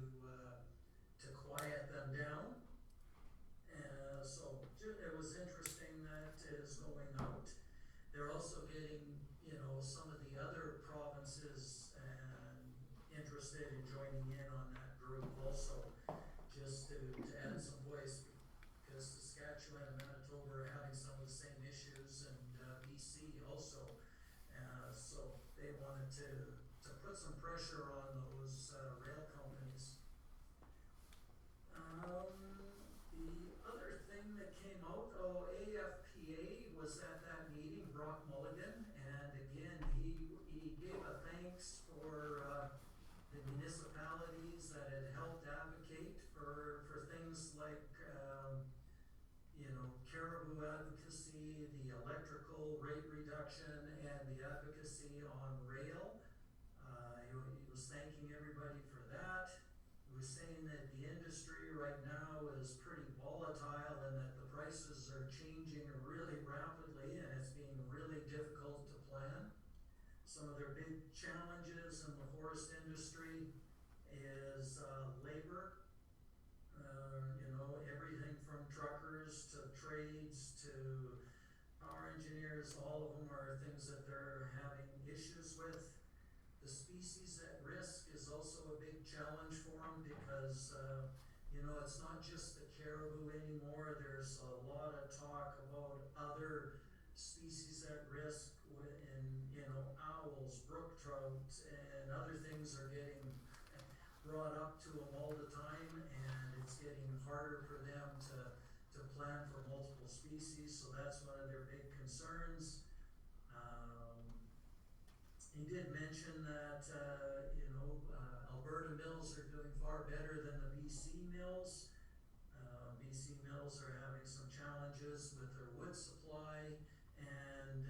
quiet them down. So it was interesting that is going out. They're also getting, some of the other provinces interested in joining in on that group also, just to add some voice, because Saskatchewan and Manitoba are having some of the same issues, and BC also. So they wanted to put some pressure on those rail companies. The other thing that came out, AFPA was at that meeting, Brock Mulligan, and again, he gave a thanks for the municipalities that had helped advocate for things like, caribou advocacy, the electrical rate reduction, and the advocacy on rail. He was thanking everybody for that. He was saying that the industry right now is pretty volatile, and that the prices are changing really rapidly, and it's being really difficult to plan. Some of their big challenges in the forest industry is labor. Everything from truckers to trades to power engineers, all of them are things that they're having issues with. The species at risk is also a big challenge for them, because it's not just the caribou anymore. There's a lot of talk about other species at risk, owls, brook trout, and other things are getting brought up to them all the time, and it's getting harder for them to plan for multiple species, so that's one of their big concerns. He did mention that, Alberta mills are doing far better than the BC mills. BC mills are having some challenges with their wood supply and,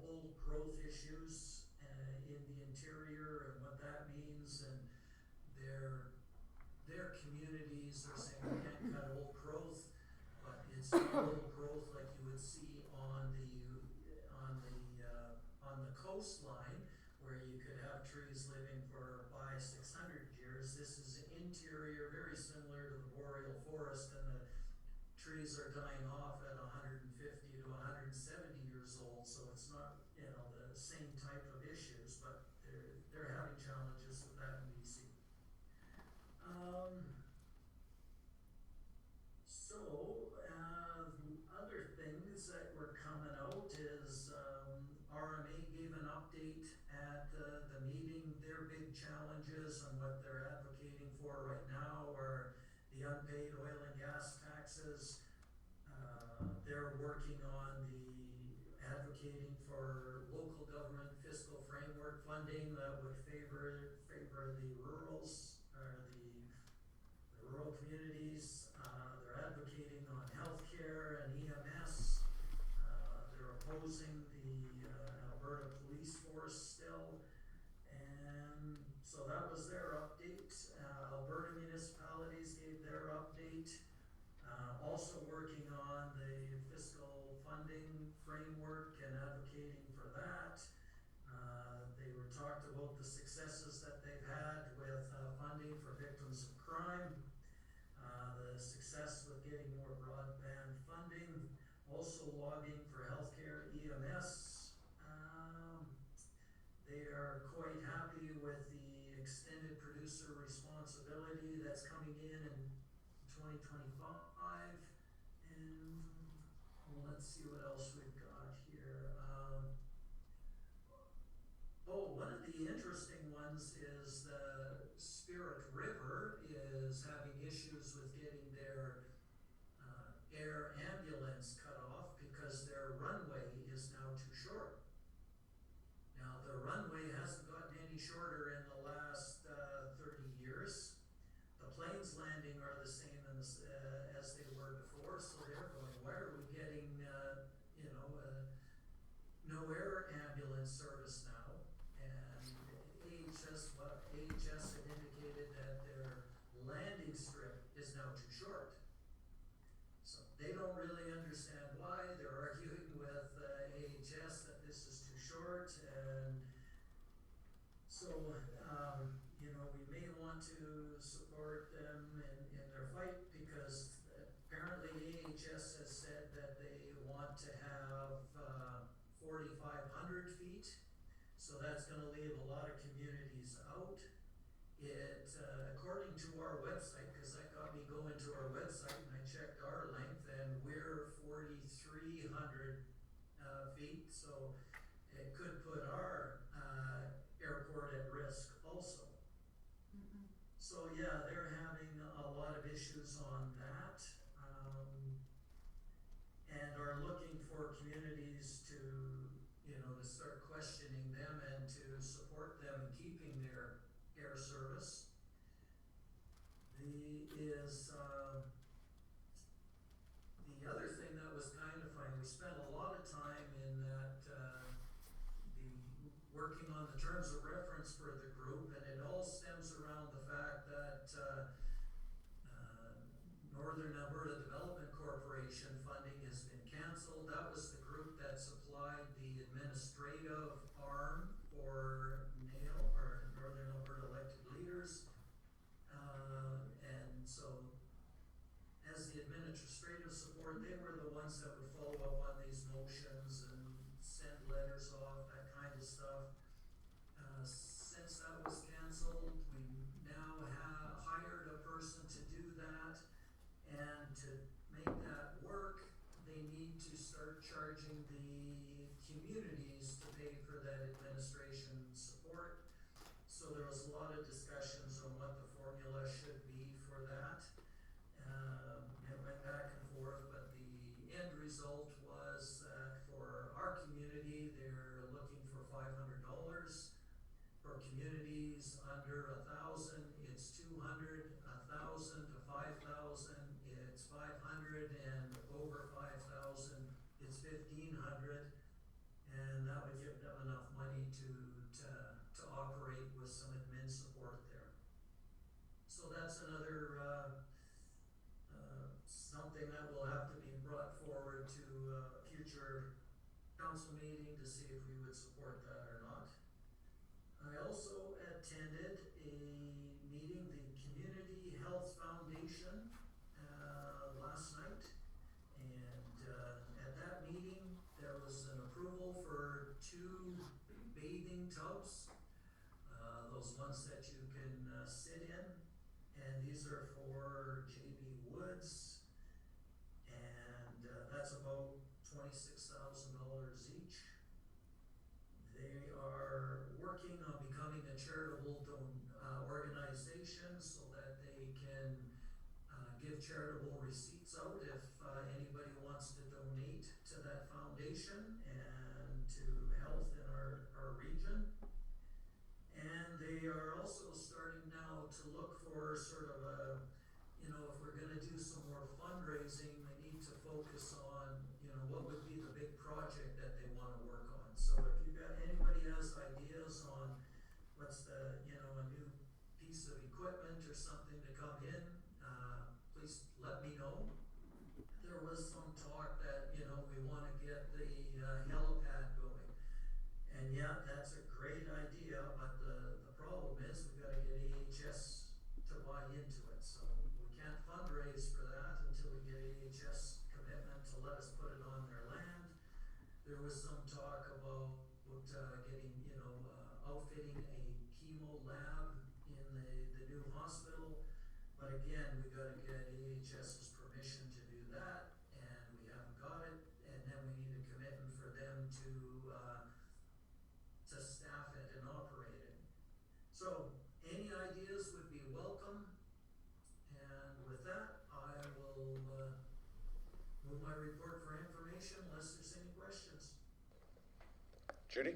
old growth issues in the interior, and what that means, and their communities are saying we can't cut old growth, but it's not old growth like you would see on the coastline, trees living for 600 years. This is interior, very similar to the boreal forest, and the trees are dying off at 150 to 170 years old, so it's not, you know, the same type of issues, but they're having challenges with that in BC. Other things that were coming out is RMA gave an update at the meeting. Their big challenges and what they're advocating for right now are the unpaid oil and gas taxes. They're working on advocating for local government fiscal framework funding that would favor the rurals, or the rural communities. They're advocating on healthcare and EMS. They're opposing the Alberta Police Force still. And so that was their update. Alberta municipalities gave their update. Also working on the fiscal funding framework and advocating for that. They were talked about the successes that they've had with funding for victims of crime, the success with getting more broadband funding, also lobbying for healthcare EMS. They are quite happy with the extended producer responsibility that's coming in 2025. And let's see what else we've got here. One of the interesting ones is the Spirit River is having issues with getting their air ambulance cut off because their runway is now too short. Now, the runway hasn't gotten any shorter in the last 30 years. The planes landing are the same as they were before, so they're going, why are we getting, no air ambulance service now? And AHS had indicated that their landing strip is now too short. So they don't really understand why. They're arguing with AHS that this is too short, and so, we may want to support them in their fight, because apparently AHS has said that they want to have 4,500 feet, so that's gonna leave a lot of communities out. According to our website, because that got me going to our website, and I checked our length, and we're 4,300 feet, so it could put our airport at risk also. So yeah, they're having a lot of issues on that, and are looking for communities to start questioning them and to support them in keeping their air service. The other thing that was kind of funny, we spent a lot of time in that working on the terms of reference for the group, and it all stems around the fact that Northern Alberta Development Corporation funding has been canceled. That was the group that supplied the administrative arm for NAIL, or Northern Alberta Elected Leaders. And so as the administrative support, they were the ones that would follow up on these motions and send letters off, that kind of stuff. Since that was canceled, we now have hired a person to do that, and to make that work, they need to start charging the communities to pay for that administration support. So there was a lot of discussions on what the formula should be for that. It went back and forth, but the end result was that for our community, they're looking for $500. For communities under 1,000, it's 200, 1,000 to 5,000, it's 500, and over 5,000, it's 1,500, and that would give them enough money to operate with some admin support there. So that's another something that will have to be brought forward to a future council meeting to see if we would support that or not. I also attended a meeting, the Community Health Foundation, last night. And, at that meeting, there was an approval for 2 bathing tubs. Those ones that you can, sit in. And these are for JB Woods. And, that's about $26,000 each. They are working on becoming a charitable organization so that they can give charitable receipts out if anybody wants to donate to that foundation and to health in our region. And they are also starting now to look for sort of a, if we're gonna do some more fundraising, they need to focus on, what would be the big project that they wanna work on. So if you got, anybody has ideas on what's the, a new piece of equipment or something to come in, please let me know. There was some talk that, we wanna get the helipad going. And yeah, that's a great idea, but the problem is we gotta get AHS to buy into it. So we can't fundraise for that until we get AHS commitment to let us put it on their land. There was some talk about getting, outfitting a chemo lab in the new hospital. But again, we gotta get AHS's permission to do that, and we haven't got it. And then we need a commitment for them to staff it and operate it. So any ideas would be welcome. And with that, I will move my report for information unless there's any questions. Judy?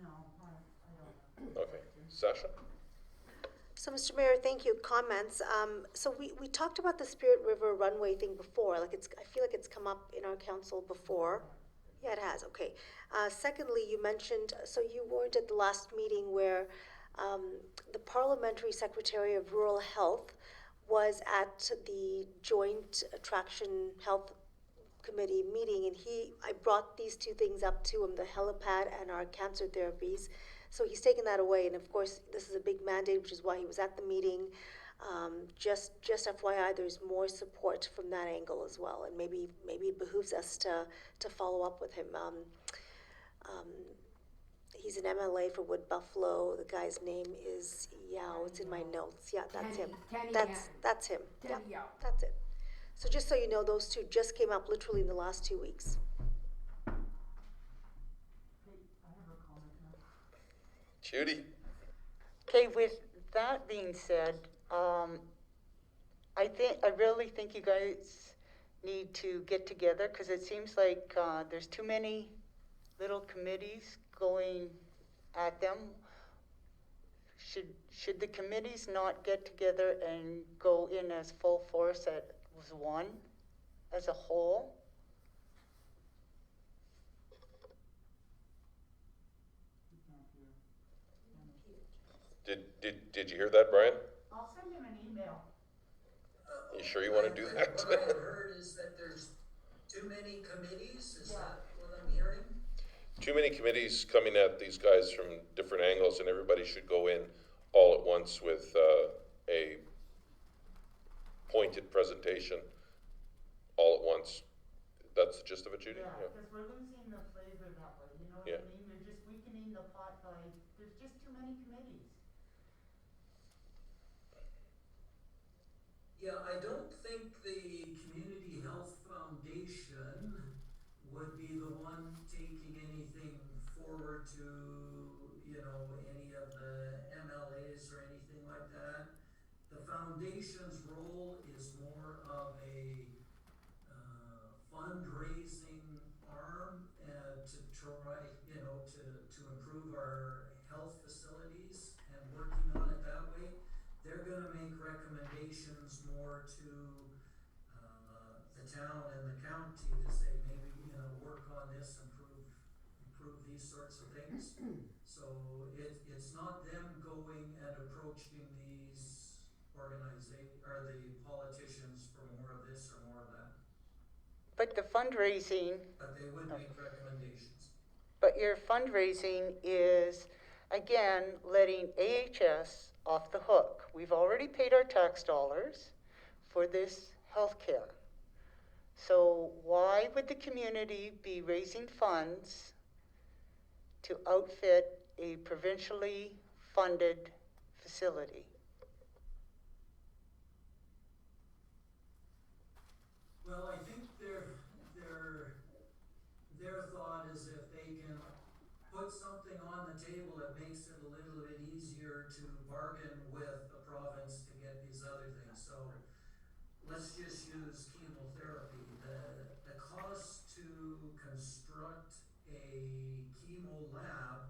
No, I don't. Okay. Sasha? So, Mr. Mayor, thank you. Comments. So we talked about the Spirit River runway thing before. Like I feel like it's come up in our council before. Yeah, it has. Okay. Secondly, you mentioned, so you weren't at the last meeting where the Parliamentary Secretary of Rural Health was at the Joint Attraction Health Committee meeting, and I brought these 2 things up to him, the helipad and our cancer therapies. So he's taken that away, and of course, this is a big mandate, which is why he was at the meeting. Just FYI, there's more support from that angle as well, and maybe it behooves us to follow up with him. He's an MLA for Wood Buffalo. The guy's name is Yao. It's in my notes. Yeah, that's him. That's him. Yeah, that's it. So just so you know, those 2 just came up literally in the last 2 weeks. Judy? Okay, with that being said, I really think you guys need to get together, because it seems like there's too many little committees going at them. Should the committees not get together and go in as full force as one, as a whole? Did you hear that, Brian? I'll send him an email. You sure you wanna do that? What I've heard is that there's too many committees, is that what I'm hearing? Too many committees coming at these guys from different angles, and everybody should go in all at once with a pointed presentation all at once. That's the gist of it, Judy? Yeah, because we're losing the flavor that way, you know what Yeah. I mean? We're just weakening the pot by, there's just too many committees. Yeah, I don't think the Community Health Foundation would be the one taking anything forward to, any of the MLAs or anything like that. The foundation's role is more of a fundraising arm to try, to improve our health facilities and working on it that way. They're gonna make recommendations more to the town and the county to say maybe, work on this, improve these sorts of things. So it's not them going and approaching these or the politicians for more of this or more of that. But the fundraising, But they would make recommendations. but your fundraising is, again, letting AHS off the hook. We've already paid our tax dollars for this healthcare. So why would the community be raising funds to outfit a provincially funded facility? Well, I think their thought is if they can put something on the table that makes it a little bit easier to bargain with the province to get these other things. So let's just use chemotherapy. The cost to construct a chemo lab,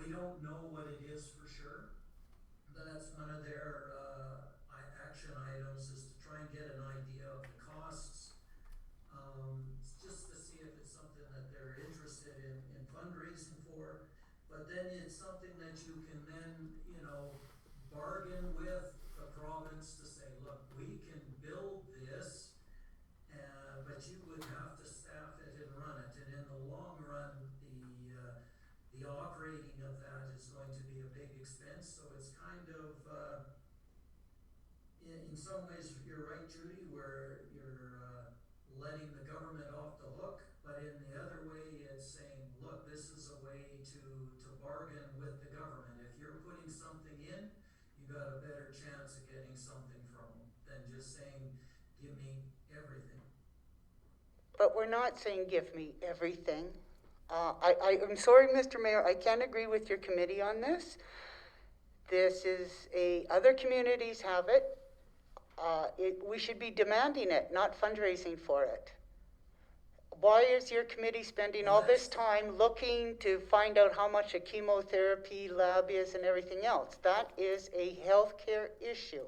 we don't know what it is for sure. That's one of their action items, is to try and get an idea of the costs, just to see if it's something that they're interested in fundraising for. But then it's something that you can then, bargain with the province to say, look, we can build this, but you would have to staff it and run it. And in the long run, the operating of that is going to be a big expense. So it's kind of, in some ways, you're right, Judy, where you're letting the government off the hook, but in the other way, it's saying, look, this is a way to bargain with the government. If you're putting something in, you got a better chance of getting something from them than just saying, give me everything. But we're not saying give me everything. I'm sorry, Mr. Mayor, I can't agree with your committee on this. This is other communities have it. We should be demanding it, not fundraising for it. Why is your committee spending all this time looking to find out how much a chemotherapy lab is and everything else? That is a healthcare issue.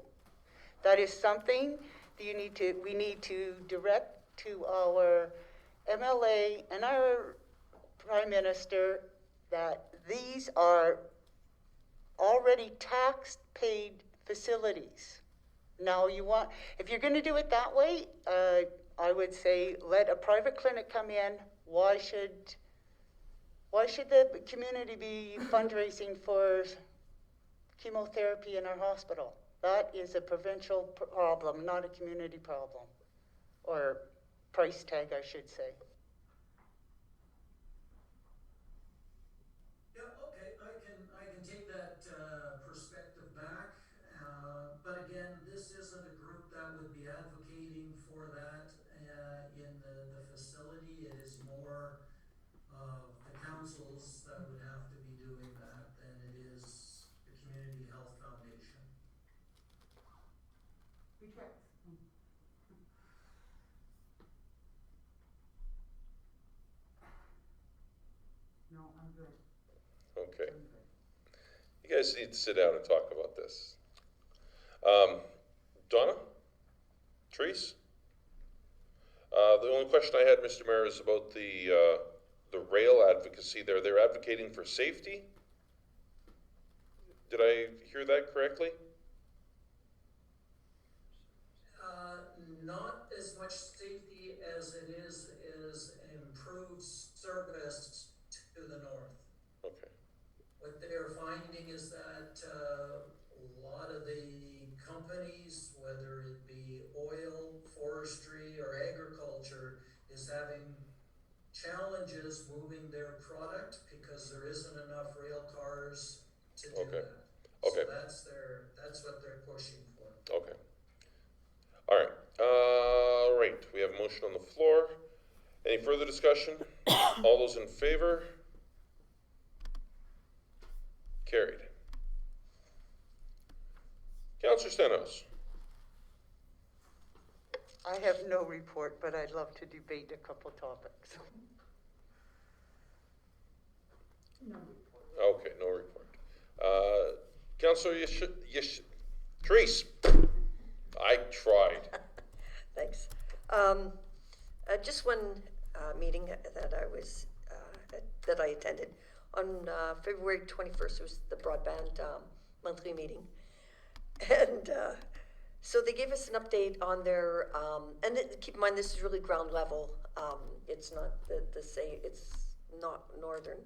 That is something that we need to direct to our MLA and our Prime Minister, that these are already tax-paid facilities. Now if you're going to do it that way, I would say let a private clinic come in. Why should the community be fundraising for chemotherapy in our hospital? That is a provincial problem, not a community problem, or price tag, I should say. Yeah, okay, I can take that perspective back, but again, this isn't a group that would be advocating for that in the facility. It is more of the councils that would have to be doing that than it is the Community Health Foundation. Reject. No, I'm good. Okay. You guys need to sit down and talk about this. Donna? Therese? The only question I had, Mr. Mayor, is about the rail advocacy there. They're advocating for safety? Did I hear that correctly? Not as much safety as it is improved service to the north. Okay. What they're finding is that a lot of the companies, whether it be oil, forestry, or agriculture, is having challenges moving their product because there isn't enough rail cars to do Okay. that. Okay. So that's what they're pushing for. Okay. All right. Right. We have a motion on the floor. Any further discussion? All those in favor? Carried. Councillor Stenhouse. I have no report, but I'd love to debate a couple topics. No report. Okay, no report. Councillor Therese. I tried. Thanks. Just one meeting that I attended on February 21st was the broadband monthly meeting, and so they gave us an update on their keep in mind this is really ground level. It's not the same. It's not northern,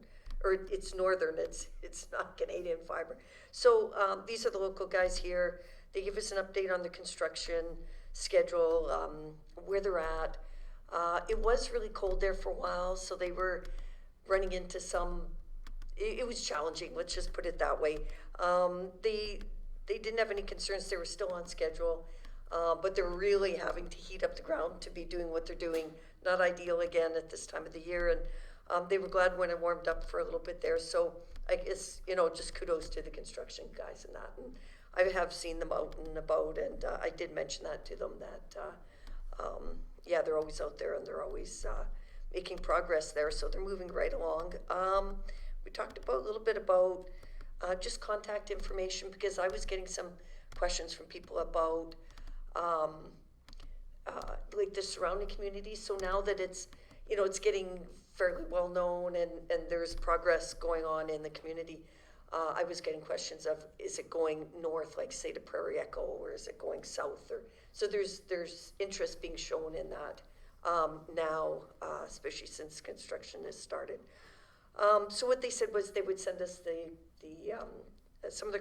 or it's northern, it's not Canadian Fiber. So, these are the local guys here. They give us an update on the construction schedule, where they're at. It was really cold there for a while, so they were running into some, it was challenging, let's just put it that way. They didn't have any concerns, they were still on schedule, but they're really having to heat up the ground to be doing what they're doing. Not ideal again at this time of the year, and they were glad when it warmed up for a little bit there. So I guess, just kudos to the construction guys and that. And I have seen them out and about, and I did mention that to them that, yeah, they're always out there and they're always making progress there, so they're moving right along. We talked a little bit about just contact information, because I was getting some questions from people about like the surrounding communities. So now that it's getting fairly well known and there's progress going on in the community, I was getting questions of, is it going north, like say to Prairie Echo, or is it going south? Or so there's interest being shown in that now, especially since construction has started. So what they said was they would send us some of the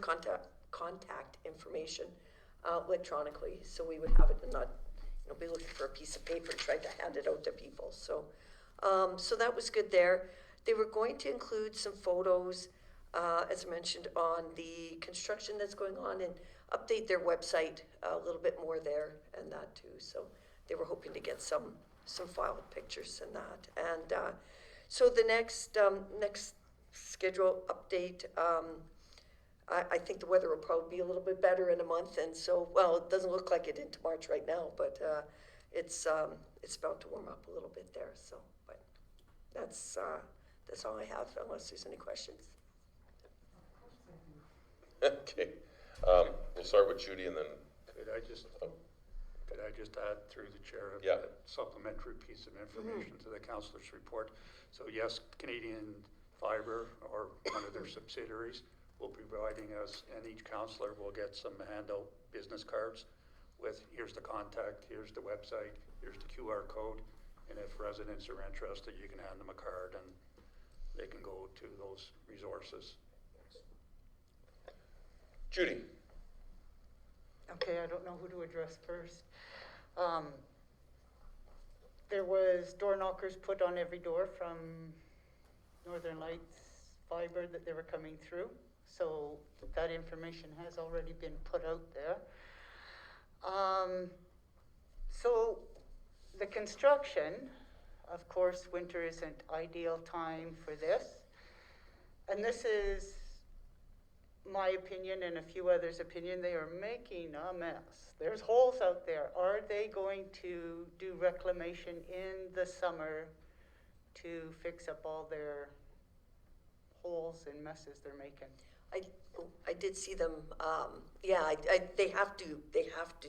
contact information electronically, so we would have it and not be looking for a piece of paper trying to hand it out to people. So so that was good there. They were going to include some photos, as I mentioned, on the construction that's going on, and update their website a little bit more there and that too. So they were hoping to get some file pictures and that. And so the next schedule update, I think the weather will probably be a little bit better in a month, and so, well, it doesn't look like it into March right now, but it's about to warm up a little bit there. So, but that's all I have, unless there's any questions. Okay, we'll start with Judy and then. Could I just add through the chair Yeah. a supplementary piece of information to the councillor's report? So yes, Canadian Fiber, or one of their subsidiaries, will be providing us, and each councillor will get some handout business cards with, here's the contact, here's the website, here's the QR code, and if residents are interested, you can hand them a card and they can go to those resources. Judy. Okay, I don't know who to address first. There was door knockers put on every door from Northern Lights Fiber that they were coming through. So that information has already been put out there. So the construction, of course, winter isn't ideal time for this. And this is my opinion and a few others' opinion. They are making a mess. There's holes out there. Are they going to do reclamation in the summer to fix up all their holes and messes they're making? I did see them. Yeah, they have to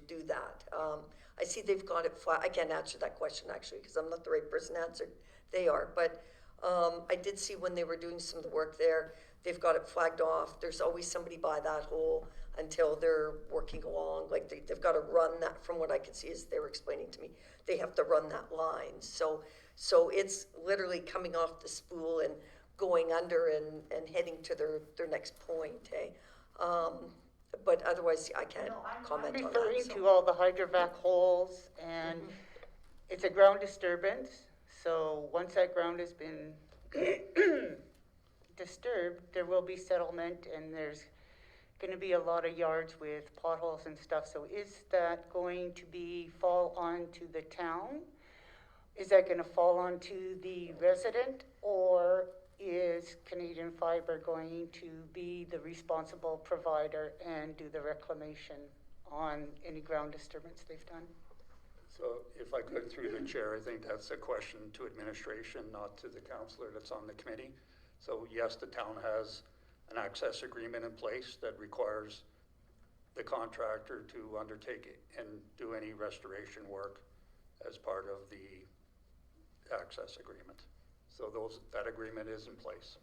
do that. I see they've got it flat. I can't answer that question actually, because I'm not the right person to answer. They are, but I did see when they were doing some of the work there, they've got it flagged off. There's always somebody by that hole until they're working along. Like they've got to run that, from what I can see as they were explaining to me, they have to run that line. So it's literally coming off the spool and going under and heading to their next point, eh? But otherwise, I can't comment on that. I'm referring to all the hydrovac holes, and it's a ground disturbance. So once that ground has been disturbed, there will be settlement, and there's going to be a lot of yards with potholes and stuff. So is that going to fall onto the town? Is that going to fall onto the resident, or is Canadian Fiber going to be the responsible provider and do the reclamation on any ground disturbance they've done? So if I could, through the chair, I think that's a question to administration, not to the councillor that's on the committee. So yes, the town has an access agreement in place that requires the contractor to undertake it and do any restoration work as part of the access agreement. So that agreement is in place.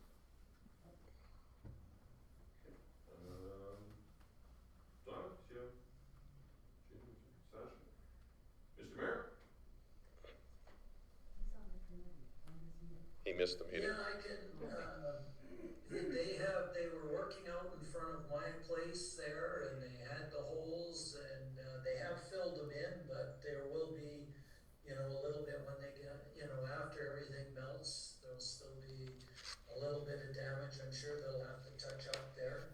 Donna, Mr. Mayor? He missed the meeting. Yeah, I can, they were working out in front of my place there, and they had the holes, and, they have filled them in, but there will be, you know, a little bit when they get, you know, after everything melts, there'll still be a little bit of damage, I'm sure they'll have to touch up there.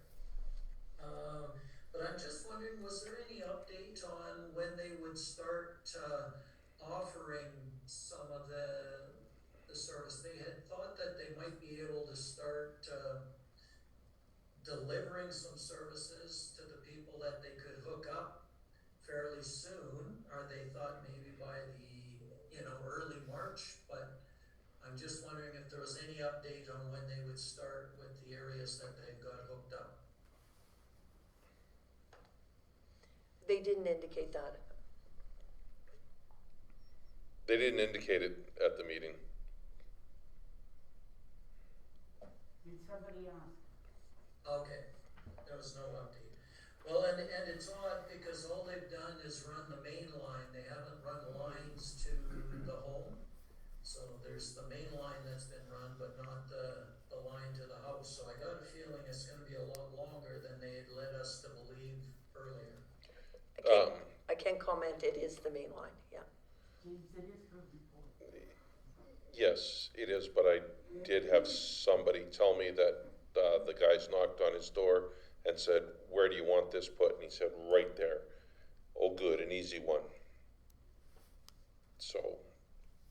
But I'm just wondering, was there any update on when they would start, offering some of the service? They had thought that they might be able to start, delivering some services to the people that they could hook up fairly soon, or they thought maybe by the, you know, early March, but I'm just wondering if there was any update on when they would start with the areas that they got hooked up. They didn't indicate that. They didn't indicate it at the meeting. Did somebody ask? Okay, there was no update. Well, and it's odd because all they've done is run the main line. They haven't run lines to the home. So there's the main line that's been run, but not the line to the house. So I got a feeling it's gonna be a lot longer than they had led us to believe earlier. I can't comment, it is the main line, yeah. James, it is her report. Yes, it is, but I did have somebody tell me that the guys knocked on his door and said, "Where do you want this put?" And he said, "Right there." Oh, good, an easy one. So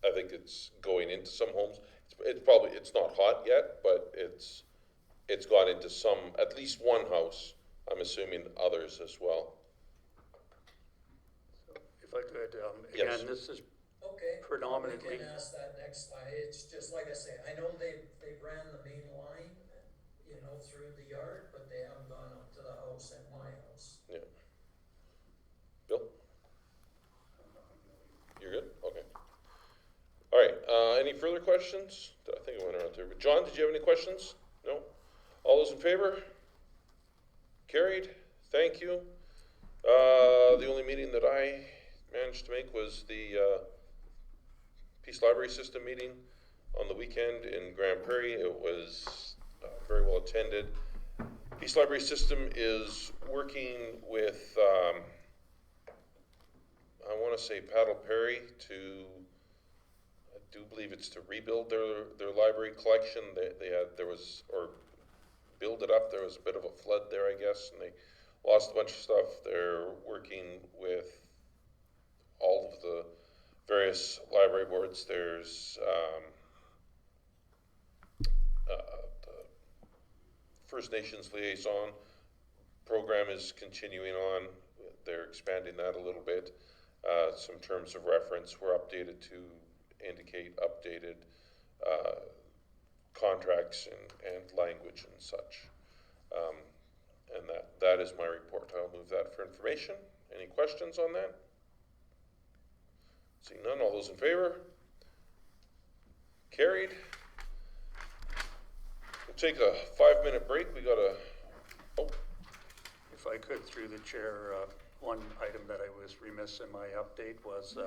I think it's going into some homes. It's not hot yet, but it's gone into some, at least one house. I'm assuming others as well. If I could, Yes. again, this is Okay. predominantly, We can ask that next time. It's just like I say, I know they ran the main line, you know, through the yard, but they haven't gone up to the house at my house. Yeah. Bill? You're good? Okay. All right, any further questions? I think I went around there. But John, did you have any questions? No? All those in favor? Carried. Thank you. The only meeting that I managed to make was the Peace Library System meeting on the weekend in Grand Prairie. It was very well attended. Peace Library System is working with, I want to say Paddle Perry to, I do believe it's to rebuild their library collection. Or build it up. There was a bit of a flood there, I guess, and they lost a bunch of stuff. They're working with all of the various library boards. There's the First Nations Liaison program is continuing on. They're expanding that a little bit. Some terms of reference were updated to indicate updated contracts and language and such. And that is my report. I'll move that for information. Any questions on that? Seeing none, all those in favor? Carried. We'll take a 5-minute break. We got if I could, through the chair, one item that I was remiss in my update was,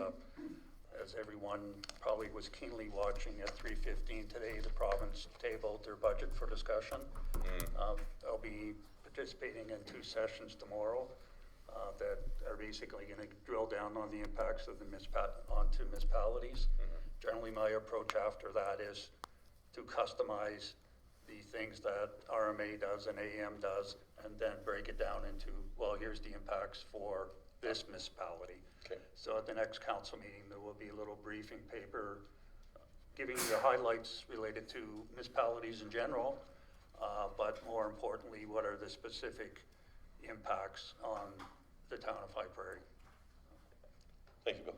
as everyone probably was keenly watching at 3:15 today, the province tabled their budget for discussion. I'll be participating in 2 sessions tomorrow that are basically going to drill down on the impacts of the onto municipalities. Generally, my approach after that is to customize the things that RMA does and AM does, and then break it down into, well, here's the impacts for this municipality. Okay. So at the next council meeting, there will be a little briefing paper giving you the highlights related to municipalities in general, but more importantly, what are the specific impacts on the town of High Prairie. Thank you, Bill.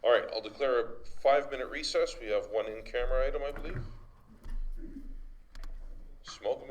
All right, I'll declare a 5-minute recess. We have one in-camera item, I believe. Smoke